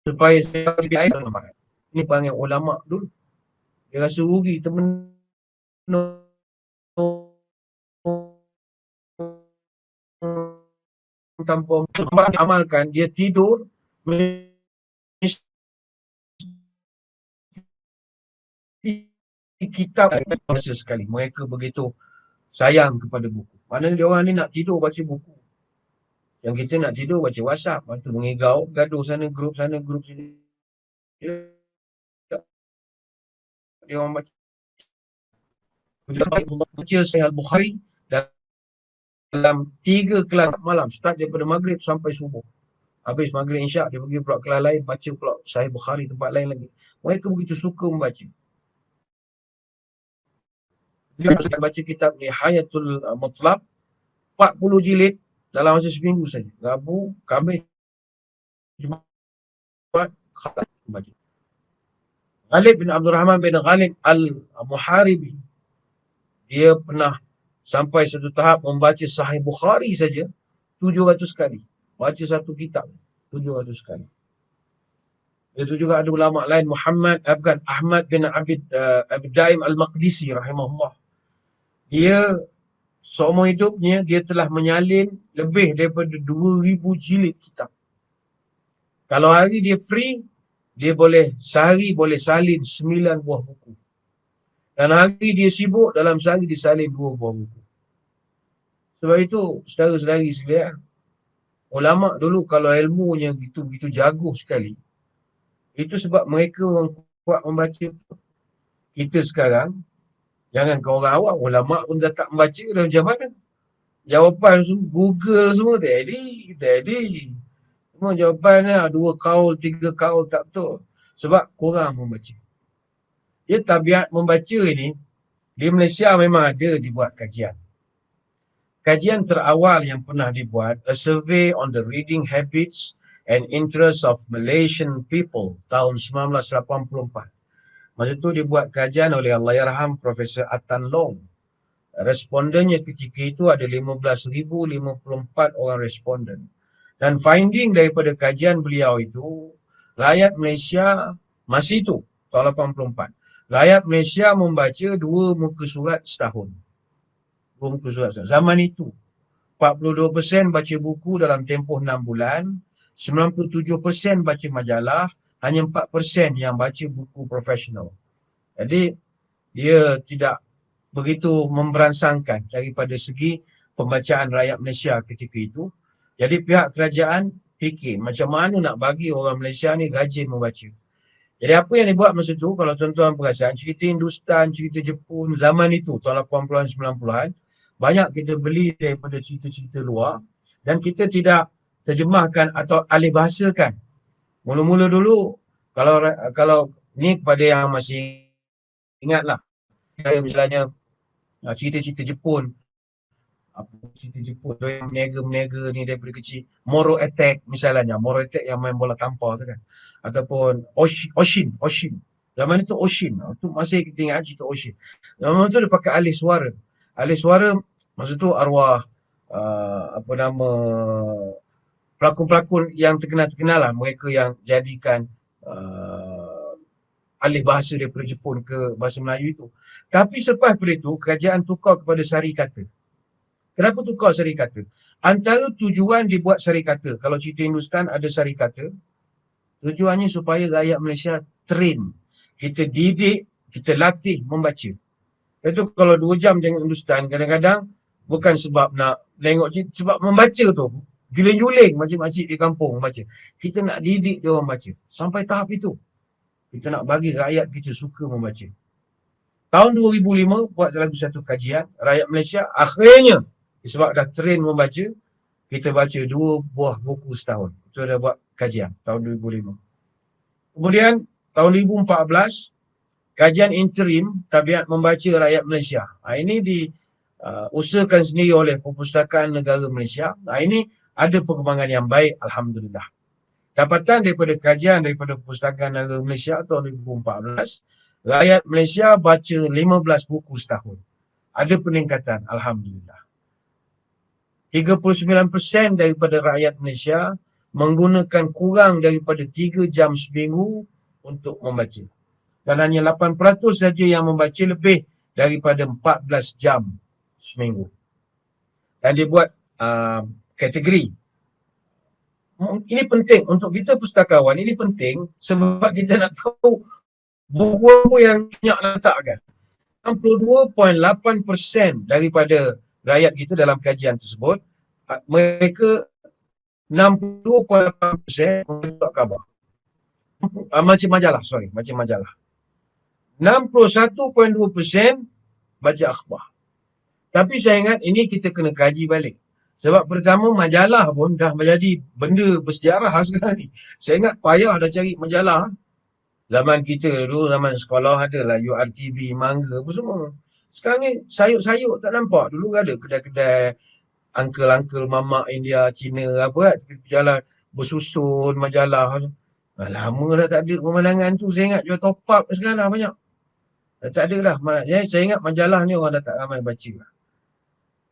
supaya saya bilik air tak makan. Ini panggil ulama dulu. Dia rasa rugi termenung tanpa amalkan, dia tidur kitab masa sekali. Mereka begitu sayang kepada buku. Maknanya dia orang ni nak tidur baca buku. Yang kita nak tidur baca WhatsApp. Lepas tu mengigau, gaduh sana, grup sini. Dia orang baca Sahih Al-Bukhari dalam 3 kelas malam. Start daripada maghrib sampai subuh. Habis maghrib insyak dia pergi pula kelas lain, baca pula Sahih Bukhari tempat lain lagi. Mereka begitu suka membaca. Dia akan baca kitab Nihayatul Mutlaq 40 jilid dalam masa seminggu saja. Rabu, Khamis, Jumaat, khatam baca. Ghalib bin Abdul Rahman bin Ghalib Al-Muharibi, dia pernah sampai satu tahap membaca Sahih Bukhari saja 700 kali. Baca satu kitab 700 kali. Itu juga ada ulama lain, Ahmad bin Abid Daim Al-Maqdisi rahimahullah. Dia seumur hidupnya dia telah menyalin lebih daripada 2000 jilid kitab. Kalau hari dia free, dia boleh sehari boleh salin 9 buah buku. Dan hari dia sibuk, dalam sehari dia salin 2 buah buku. Sebab itu, saudara-saudari sekalian, ulama dulu kalau ilmunya begitu jago sekali, itu sebab mereka orang kuat membaca. Kita sekarang, jangan kau orang awam, ulama pun dah tak membaca, dah macam mana? Jawapan semua, Google semua tak ada. Semua jawapannya 2 kaul, 3 kaul tak betul. Sebab kurang membaca. Dia tabiat membaca ini, di Malaysia memang ada dibuat kajian. Kajian terawal yang pernah dibuat, A Survey on the Reading Habits and Interests of Malaysian People, tahun 1984. Masa tu dibuat kajian oleh Allahyarham Profesor Atan Long. Respondennya ketika itu ada 15,054 orang responden. Dan finding daripada kajian beliau itu, rakyat Malaysia masih itu, tahun 84. Rakyat Malaysia membaca 2 muka surat setahun. 2 muka surat setahun. Zaman itu, 42% baca buku dalam tempoh 6 bulan, 97% baca majalah, hanya 4% yang baca buku profesional. Jadi, dia tidak begitu memberansangkan daripada segi pembacaan rakyat Malaysia ketika itu. Jadi pihak kerajaan fikir macam mana nak bagi orang Malaysia ni rajin membaca. Jadi apa yang dibuat masa tu, kalau tuan-tuan perasan, cerita Hindustan, cerita Jepun zaman itu, tahun 80-an, 90-an, banyak kita beli daripada cerita-cerita luar dan kita tidak terjemahkan atau alih bahasakan. Mula-mula dulu, kalau ni kepada yang masih ingatlah, saya misalnya cerita-cerita Jepun, cerita Jepun tu yang menega-menega ni daripada kecil, Moro Attack misalnya, Moro Attack yang main bola tampar tu kan, ataupun Oshin zaman itu Oshin tu masih kita ingat cerita Oshin. Zaman tu dia pakai alih suara masa tu arwah pelakon-pelakon yang terkenal lah, mereka yang jadikan alih bahasa daripada Jepun ke bahasa Melayu itu. Tapi selepas daripada itu, kerajaan tukar kepada sari kata. Kenapa tukar sari kata? Antara tujuan dibuat sari kata, kalau cerita Hindustan ada sari kata, tujuannya supaya rakyat Malaysia train. Kita didik, kita latih membaca. Itu kalau 2 jam tengok Hindustan, kadang-kadang bukan sebab nak tengok cerita, sebab membaca tu Juling-juling makcik-makcik di kampung baca. Kita nak didik dia orang baca. Sampai tahap itu. Kita nak bagi rakyat kita suka membaca. Tahun 2005 buat lagu satu kajian, rakyat Malaysia akhirnya sebab dah train membaca, kita baca 2 buah buku setahun. Itu dah buat kajian tahun 2005. Kemudian tahun 2014 kajian interim tabiat membaca rakyat Malaysia. Ini diusahakan sendiri oleh Perpustakaan Negara Malaysia. Ini ada perkembangan yang baik, alhamdulillah. Dapatan daripada kajian daripada Perpustakaan Negara Malaysia tahun 2014, rakyat Malaysia baca 15 buku setahun. Ada peningkatan, alhamdulillah. 39% daripada rakyat Malaysia menggunakan kurang daripada 3 jam seminggu untuk membaca. Dan hanya 8% saja yang membaca lebih daripada 14 jam seminggu. Dan dia buat kategori. Ini penting untuk kita pustakawan, ini penting sebab kita nak tahu buku yang banyak letakkan. 62.8% daripada rakyat kita dalam kajian tersebut, mereka 62.8% membaca khabar. Macam majalah. 61.2% baca akhbar. Tapi saya ingat ini kita kena kaji balik. Sebab pertama majalah pun dah menjadi benda bersejarah sekarang ni. Saya ingat payah dah cari majalah. Zaman kita dulu, zaman sekolah adalah URTB, Mangga apa semua. Sekarang ni sayuk-sayuk tak nampak. Dulu ada kedai-kedai uncle-uncle mamak India, Cina apa kan. Jalan bersusun majalah. Lama dah tak ada pemandangan tu. Saya ingat jual top up sekarang dah banyak. Dah tak ada lah. Saya ingat majalah ni orang dah tak ramai baca.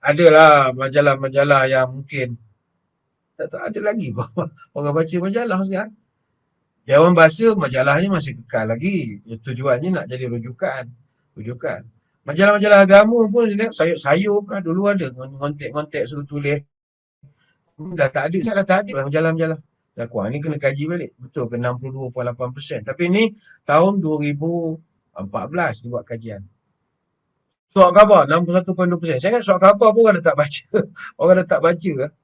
Adalah majalah-majalah yang mungkin tak ada lagi orang baca majalah sekarang. Dewan Bahasa majalahnya masih kekal lagi. Tujuannya nak jadi rujukan. Majalah-majalah agama pun sayup-sayup lah. Dulu ada ngontek-ngontek suruh tulis. Dah tak ada. Dah tak ada majalah-majalah. Dah kurang. Ni kena kaji balik. Betul ke 62.8%. Tapi ni tahun 2014 dibuat kajian. Surat khabar 61.2%. Saya ingat surat khabar pun orang dah tak baca. Orang dah tak baca lah.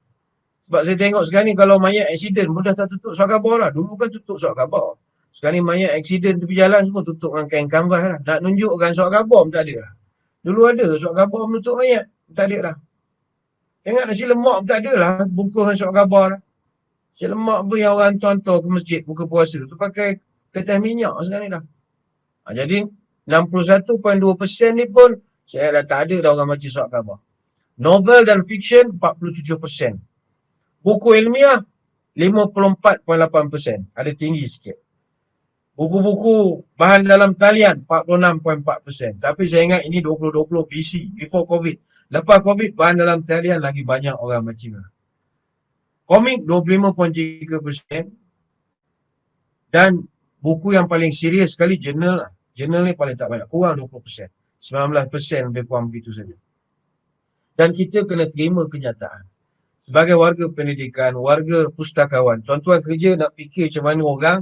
Sebab saya tengok sekarang ni kalau mayat aksiden pun dah tak tutup surat khabar lah. Dulu kan tutup surat khabar. Sekarang ni mayat aksiden tepi jalan semua tutup dengan kain kanvas lah. Nak tunjukkan surat khabar pun tak ada lah. Dulu ada surat khabar menutup mayat. Tak ada lah. Ingat nasi lemak pun tak ada lah. Bungkusan surat khabar lah. Nasi lemak pun yang orang hantar-hantar ke masjid buka puasa tu pakai kertas minyak sekarang ni dah. Jadi 61.2% ni pun saya dah tak ada dah orang baca surat khabar. Novel dan fiksyen 47%. Buku ilmiah 54.8%. Ada tinggi sikit. Buku-buku bahan dalam talian 46.4%. Tapi saya ingat ini 2020 BC, before COVID. Lepas COVID, bahan dalam talian lagi banyak orang baca. Komik 25.3%. Dan buku yang paling serius sekali, jurnal. Jurnal ni paling tak banyak. Kurang 20%. 19% lebih kurang begitu saja. Dan kita kena terima kenyataan. Sebagai warga pendidikan, warga pustakawan, tuan-tuan kerja nak fikir macam mana orang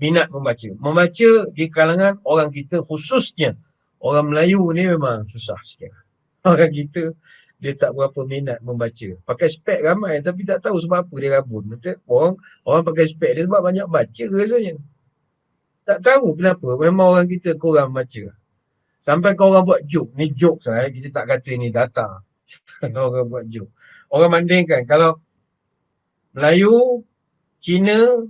minat membaca. Membaca di kalangan orang kita, khususnya orang Melayu ni memang susah sikit. Orang kita, dia tak berapa minat membaca. Pakai spek ramai tapi tak tahu sebab apa dia rabun. Orang pakai spek dia sebab banyak baca rasanya. Tak tahu kenapa, memang orang kita kurang baca. Sampai kau orang buat joke. Ni joke saya, kita tak kata ni data. Orang buat joke. Orang bandingkan, kalau Melayu, Cina,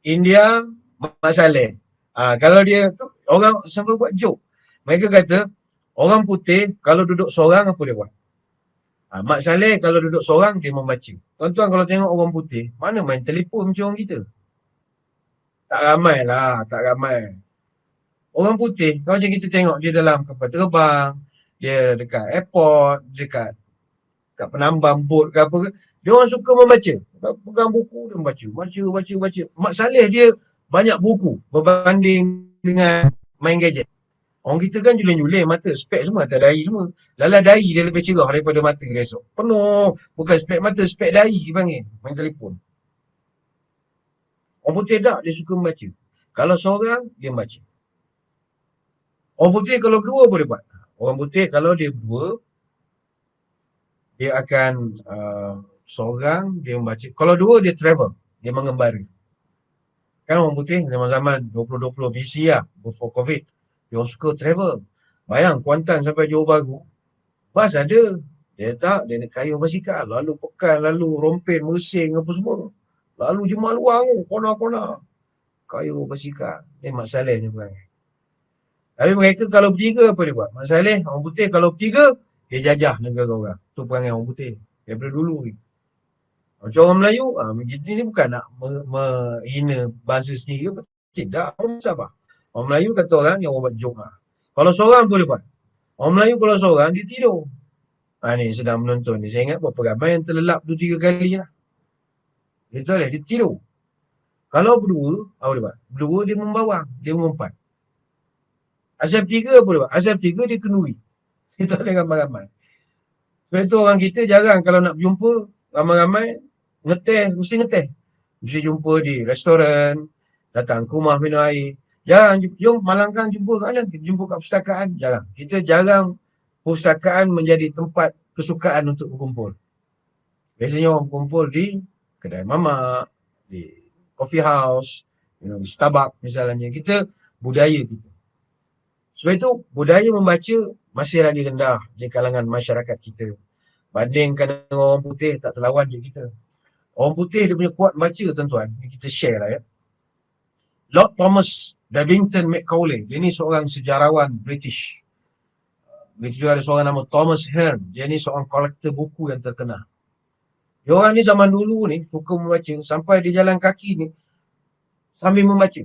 India, Mat Saleh. Kalau dia tu, orang sampai buat joke. Mereka kata, orang putih kalau duduk seorang, apa dia buat? Mat Saleh kalau duduk seorang, dia membaca. Tuan-tuan kalau tengok orang putih, mana main telefon macam orang kita? Tak ramai lah, tak ramai. Orang putih, kalau macam kita tengok dia dalam kapal terbang, dia dekat airport, dekat penambang bot ke apa ke, dia orang suka membaca. Pegang buku, dia baca. Mat Saleh dia banyak buku berbanding dengan main gadget. Orang kita kan juling-juling, mata, spek semua atas dahi semua. Lala dahi dia lebih cerah daripada mata dia esok. Penuh, bukan spek mata, spek dahi panggil, main telefon. Orang putih tak, dia suka membaca. Kalau seorang, dia baca. Orang putih kalau berdua boleh buat. Orang putih kalau dia berdua, dia akan seorang dia membaca. Kalau dua dia travel, dia mengembara. Kan orang putih zaman-zaman 2020 BC lah, before COVID, dia orang suka travel. Bayang Kuantan sampai Johor Bahru, bas ada. Dia tak, dia naik kayu basikal, lalu Pekan, lalu Rompin, Mersing apa semua. Lalu Jemal Luang, kona-kona. Kayu basikal. Ni Mak Saleh ni bukan. Tapi mereka kalau bertiga apa dia buat? Mak Saleh, orang putih kalau bertiga, dia jajah negara orang. Tu perangai orang putih. Daripada dulu. Macam orang Melayu, kita ni bukan nak menghina bangsa sendiri. Tidak, orang Sabah. Orang Melayu kata orang yang orang buat joke lah. Kalau seorang boleh buat. Orang Melayu kalau seorang, dia tidur. Ni sedang menonton ni. Saya ingat berapa ramai yang terlelap 2-3 kali lah. Dia tak boleh, dia tidur. Kalau berdua, apa dia buat? Berdua dia membawang, dia mengumpat. Asal bertiga apa dia buat? Asal bertiga dia kenduri. Dia tak boleh ramai-ramai. Sebab itu orang kita jarang kalau nak berjumpa ramai-ramai, mesti ngeteh. Mesti jumpa di restoran, datang ke rumah minum air. Jarang, jom malangkan jumpa kat mana? Kita jumpa kat perpustakaan. Jarang. Kita jarang perpustakaan menjadi tempat kesukaan untuk berkumpul. Biasanya orang berkumpul di kedai mamak, di coffee house, di Starbucks misalnya. Kita, budaya kita. Sebab itu, budaya membaca masih lagi rendah di kalangan masyarakat kita. Bandingkan dengan orang putih, tak terlawan je kita. Orang putih dia punya kuat baca tuan-tuan. Kita share lah ya. Lord Thomas Babington Macaulay. Dia ni seorang sejarawan British. Begitu juga ada seorang nama Thomas Hearne. Dia ni seorang kolektor buku yang terkenal. Dia orang ni zaman dulu ni suka membaca. Sampai dia jalan kaki ni sambil membaca.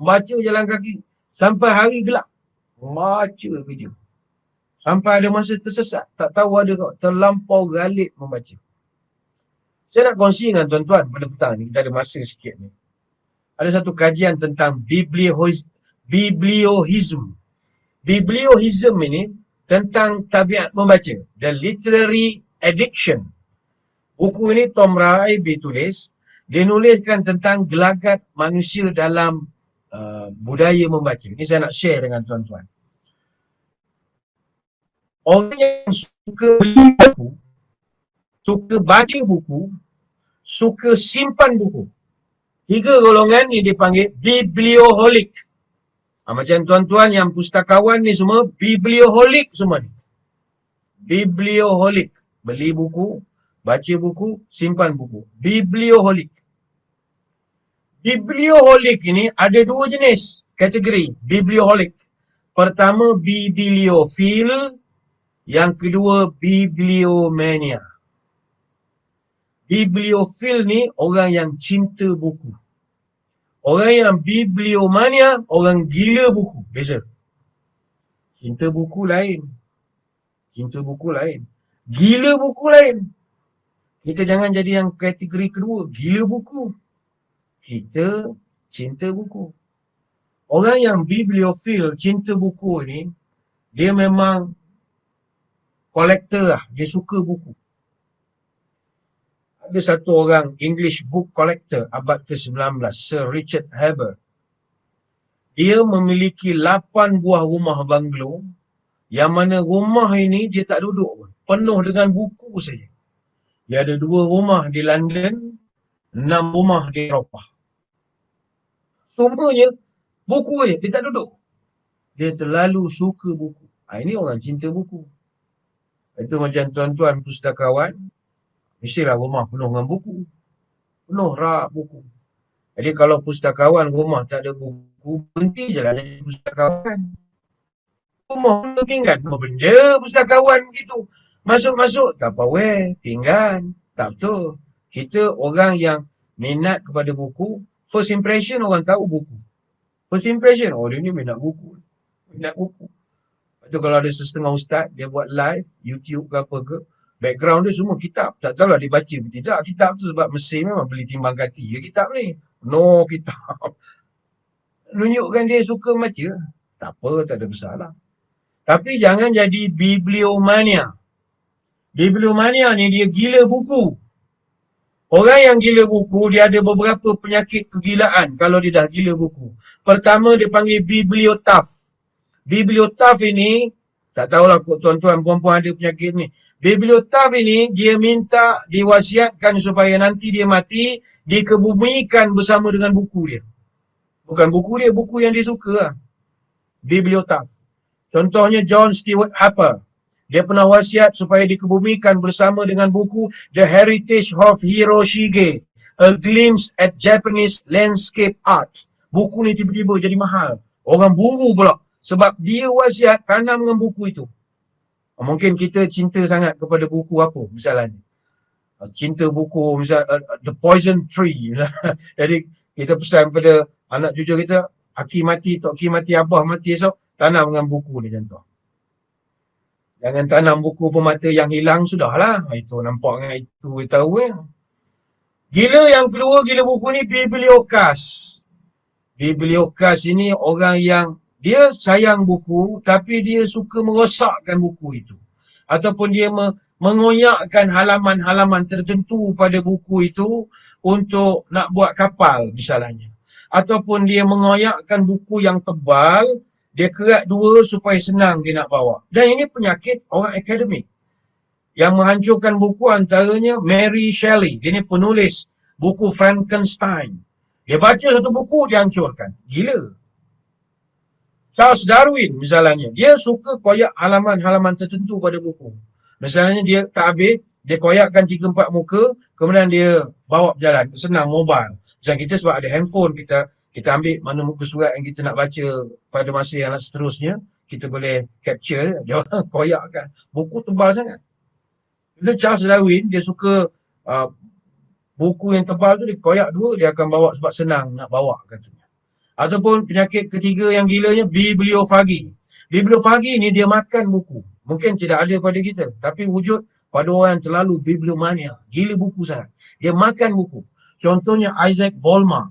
Baca jalan kaki. Sampai hari gelap. Baca kerja. Sampai ada masa tersesat. Tak tahu ada terlampau galib membaca. Saya nak kongsi dengan tuan-tuan pada petang ni. Kita ada masa sikit ni. Ada satu kajian tentang bibliohism. Bibliohism ini tentang tabiat membaca. The Literary Addiction. Buku ini Tom Raby tulis. Dia nuliskan tentang gelagat manusia dalam budaya membaca. Ini saya nak share dengan tuan-tuan. Orang yang suka beli buku, suka baca buku, suka simpan buku. 3 golongan ni dipanggil biblioholic. Macam tuan-tuan yang pustakawan ni semua, biblioholic semua ni. Biblioholic. Beli buku, baca buku, simpan buku. Biblioholic. Biblioholic ini ada 2 jenis kategori biblioholic. Pertama, bibliophile. Yang kedua, bibliomania. Bibliophile ni orang yang cinta buku. Orang yang bibliomania, orang gila buku. Beza. Cinta buku lain. Cinta buku lain. Gila buku lain. Kita jangan jadi yang kategori kedua. Gila buku. Kita cinta buku. Orang yang bibliophile, cinta buku ni, dia memang kolektor lah. Dia suka buku. Ada satu orang English book collector abad ke-19, Sir Richard Haber. Dia memiliki 8 buah rumah banglo, yang mana rumah ini dia tak duduk pun. Penuh dengan buku saja. Dia ada 2 rumah di London, 6 rumah di Eropah. Semuanya buku je, dia tak duduk. Dia terlalu suka buku. Ini orang cinta buku. Itu macam tuan-tuan pustakawan, mestilah rumah penuh dengan buku. Penuh rak buku. Jadi kalau pustakawan rumah tak ada buku, berhenti je lah jadi pustakawan. Rumah penuh pinggan. Apa benda pustakawan gitu. Masuk-masuk, tak apa pinggan. Tak betul. Kita orang yang minat kepada buku, first impression orang tahu buku. First impression, dia ni minat buku. Minat buku. Lepas tu kalau ada setengah ustaz, dia buat live, YouTube ke apa ke, background dia semua kitab. Tak tahulah dia baca ke tidak. Kitab tu sebab Mesir memang beli timbang kati ke kitab ni. No kitab. Nunjukkan dia suka baca. Tak apa, tak ada masalah. Tapi jangan jadi bibliomania. Bibliomania ni dia gila buku. Orang yang gila buku, dia ada beberapa penyakit kegilaan kalau dia dah gila buku. Pertama, dia panggil bibliotaph. Bibliotaph ini Tak tahulah kok tuan-tuan perempuan ada penyakit ni. Bibliotaf ini dia minta diwasiatkan supaya nanti dia mati dikebumikan bersama dengan buku dia. Bukan buku dia, buku yang dia suka lah. Bibliotaf. Contohnya John Stewart Harper. Dia pernah wasiat supaya dikebumikan bersama dengan buku The Heritage of Hiroshige, A Glimpse at Japanese Landscape Art. Buku ni tiba-tiba jadi mahal. Orang buru pula. Sebab dia wasiat tanam dengan buku itu. Mungkin kita cinta sangat kepada buku apa misalnya. Cinta buku misal The Poison Tree. Jadi kita pesan kepada anak cucu kita, Aki mati, Tok Ki mati, Abah mati esok, tanam dengan buku ni contoh. Jangan tanam buku pemata yang hilang, sudahlah. Itu nampak dengan itu tahu ya. Gila yang kedua, gila buku ni bibliokas. Bibliokas ini orang yang dia sayang buku tapi dia suka merosakkan buku itu. Ataupun dia mengoyakkan halaman-halaman tertentu pada buku itu untuk nak buat kapal misalnya. Ataupun dia mengoyakkan buku yang tebal, dia kerat dua supaya senang dia nak bawa. Dan ini penyakit orang akademik. Yang menghancurkan buku antaranya Mary Shelley. Dia ni penulis buku Frankenstein. Dia baca satu buku, dia hancurkan. Gila. Charles Darwin misalnya, dia suka koyak halaman-halaman tertentu pada buku. Misalnya dia tak habis, dia koyakkan 3-4 muka, kemudian dia bawa berjalan, senang mobile. Macam kita sebab ada handphone, kita ambil mana muka surat yang kita nak baca pada masa yang seterusnya, kita boleh capture, dia orang koyakkan. Buku tebal sangat. Bila Charles Darwin, dia suka buku yang tebal tu, dia koyak dua, dia akan bawa sebab senang nak bawa katanya. Ataupun penyakit ketiga yang gilanya, bibliofagi. Bibliofagi ni dia makan buku. Mungkin tidak ada pada kita, tapi wujud pada orang yang terlalu bibliomania. Gila buku sangat. Dia makan buku. Contohnya Isaac Volmar.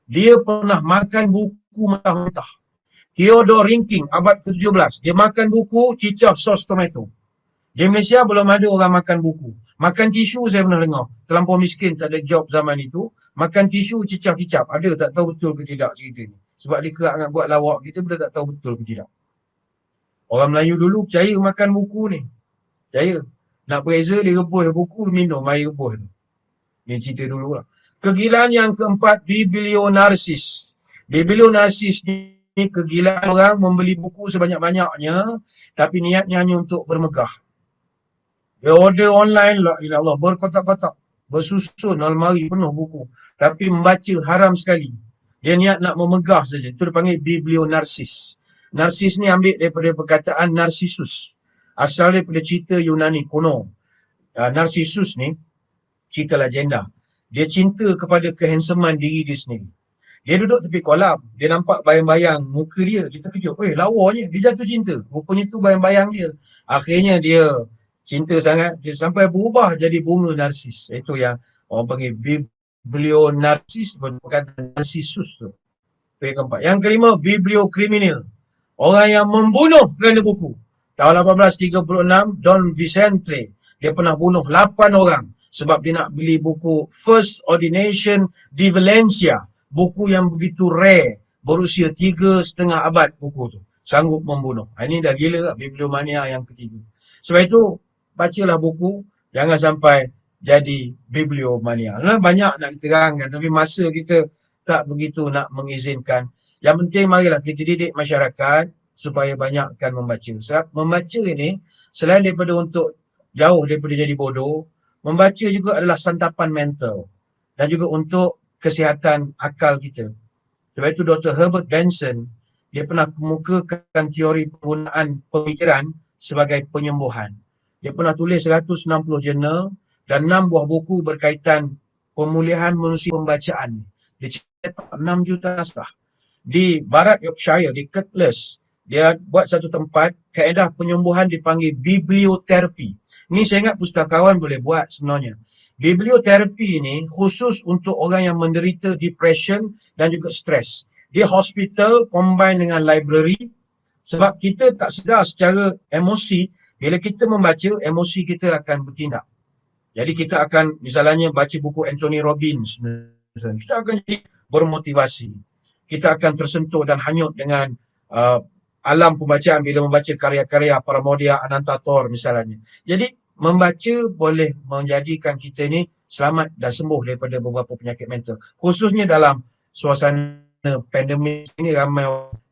Dia pernah makan buku mentah-mentah. Theodore Rinking, abad ke-17. Dia makan buku, cicah sos tomato. Di Malaysia belum ada orang makan buku. Makan tisu saya pernah dengar. Terlampau miskin, tak ada job zaman itu. Makan tisu cicah kicap. Ada tak tahu betul ke tidak cerita ni. Sebab dia kerap nak buat lawak, kita pun tak tahu betul ke tidak. Orang Melayu dulu percaya makan buku ni. Percaya. Nak bereza, dia rebus buku, dia minum air rebus tu. Ni cerita dulu lah. Kegilaan yang keempat, biblionarsis. Biblionarsis ni kegilaan orang membeli buku sebanyak-banyaknya, tapi niatnya hanya untuk bermegah. Dia order online lah, ya Allah, berkotak-kotak, bersusun almari penuh buku. Tapi membaca haram sekali. Dia niat nak memegah saja. Itu dipanggil biblionarsis. Narsis ni ambil daripada perkataan Narcissus. Asal daripada cerita Yunani kuno. Narcissus ni, cerita legenda. Dia cinta kepada kehansaman diri dia sendiri. Dia duduk tepi kolam. Dia nampak bayang-bayang muka dia. Dia terkejut. Lawanya. Dia jatuh cinta. Rupanya tu bayang-bayang dia. Akhirnya dia cinta sangat. Dia sampai berubah jadi bunga narsis. Itu yang orang panggil biblionarsis. Perkataan Narcissus tu. Yang keempat. Yang kelima, bibliokriminal. Orang yang membunuh kerana buku. Tahun 1836, Don Vicente, dia pernah bunuh 8 orang sebab dia nak beli buku First Ordination de Valencia. Buku yang begitu rare, berusia 3,5 abad buku tu. Sanggup membunuh. Ini dah gila, bibliomania yang ketiga. Sebab itu, bacalah buku, jangan sampai jadi bibliomania. Banyak nak diterangkan, tapi masa kita tak begitu nak mengizinkan. Yang penting marilah kita didik masyarakat supaya banyakkan membaca. Sebab membaca ini selain daripada untuk jauh daripada jadi bodoh, membaca juga adalah santapan mental dan juga untuk kesihatan akal kita. Sebab itu Dr. Herbert Benson, dia pernah kemukakan teori penggunaan pemikiran sebagai penyembuhan. Dia pernah tulis 160 jurnal dan 6 buah buku berkaitan pemulihan manusia pembacaan. Dia cetak 6 juta naskah. Di barat Yorkshire, di Kirklees, dia buat satu tempat, kaedah penyembuhan dipanggil biblioterapi. Ni saya ingat pustakawan boleh buat sebenarnya. Biblioterapi ni khusus untuk orang yang menderita depression dan juga stres. Dia hospital combine dengan library sebab kita tak sedar secara emosi, bila kita membaca, emosi kita akan bertindak. Jadi kita akan misalnya baca buku Anthony Robbins, kita akan jadi bermotivasi. Kita akan tersentuh dan hanyut dengan alam pembacaan bila membaca karya-karya Pramodia Anantatur misalnya. Jadi membaca boleh menjadikan kita ni selamat dan sembuh daripada beberapa penyakit mental. Khususnya dalam suasana pandemik ini ramai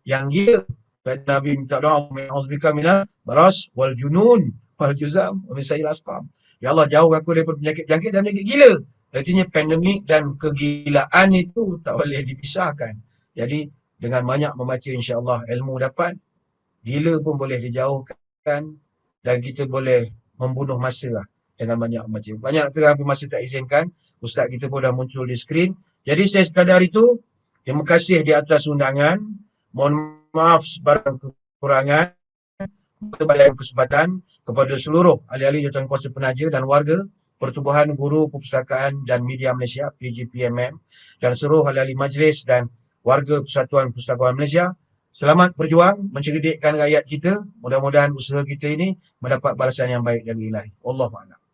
yang gila. Nabi minta doa, "A'udzubika minal baras wal junun wal juzam wa min sayyi'il asqam." Ya Allah, jauh aku daripada penyakit-penyakit dan penyakit gila. Artinya pandemik dan kegilaan itu tak boleh dipisahkan. Jadi dengan banyak membaca insya-Allah ilmu dapat, gila pun boleh dijauhkan dan kita boleh membunuh masa lah dengan banyak membaca. Banyak terang tapi masa tak izinkan. Ustaz kita pun dah muncul di skrin. Jadi saya sekadar itu, terima kasih di atas undangan. Mohon maaf sebarang kekurangan. Kepada kesempatan kepada seluruh ahli-ahli jawatankuasa penaja dan warga Pertubuhan Guru Perpustakaan dan Media Malaysia PGPMM dan seluruh ahli-ahli majlis dan warga Persatuan Pustakawan Malaysia. Selamat berjuang mencerdikkan rakyat kita. Mudah-mudahan usaha kita ini mendapat balasan yang baik dari Ilahi. Wallahualam.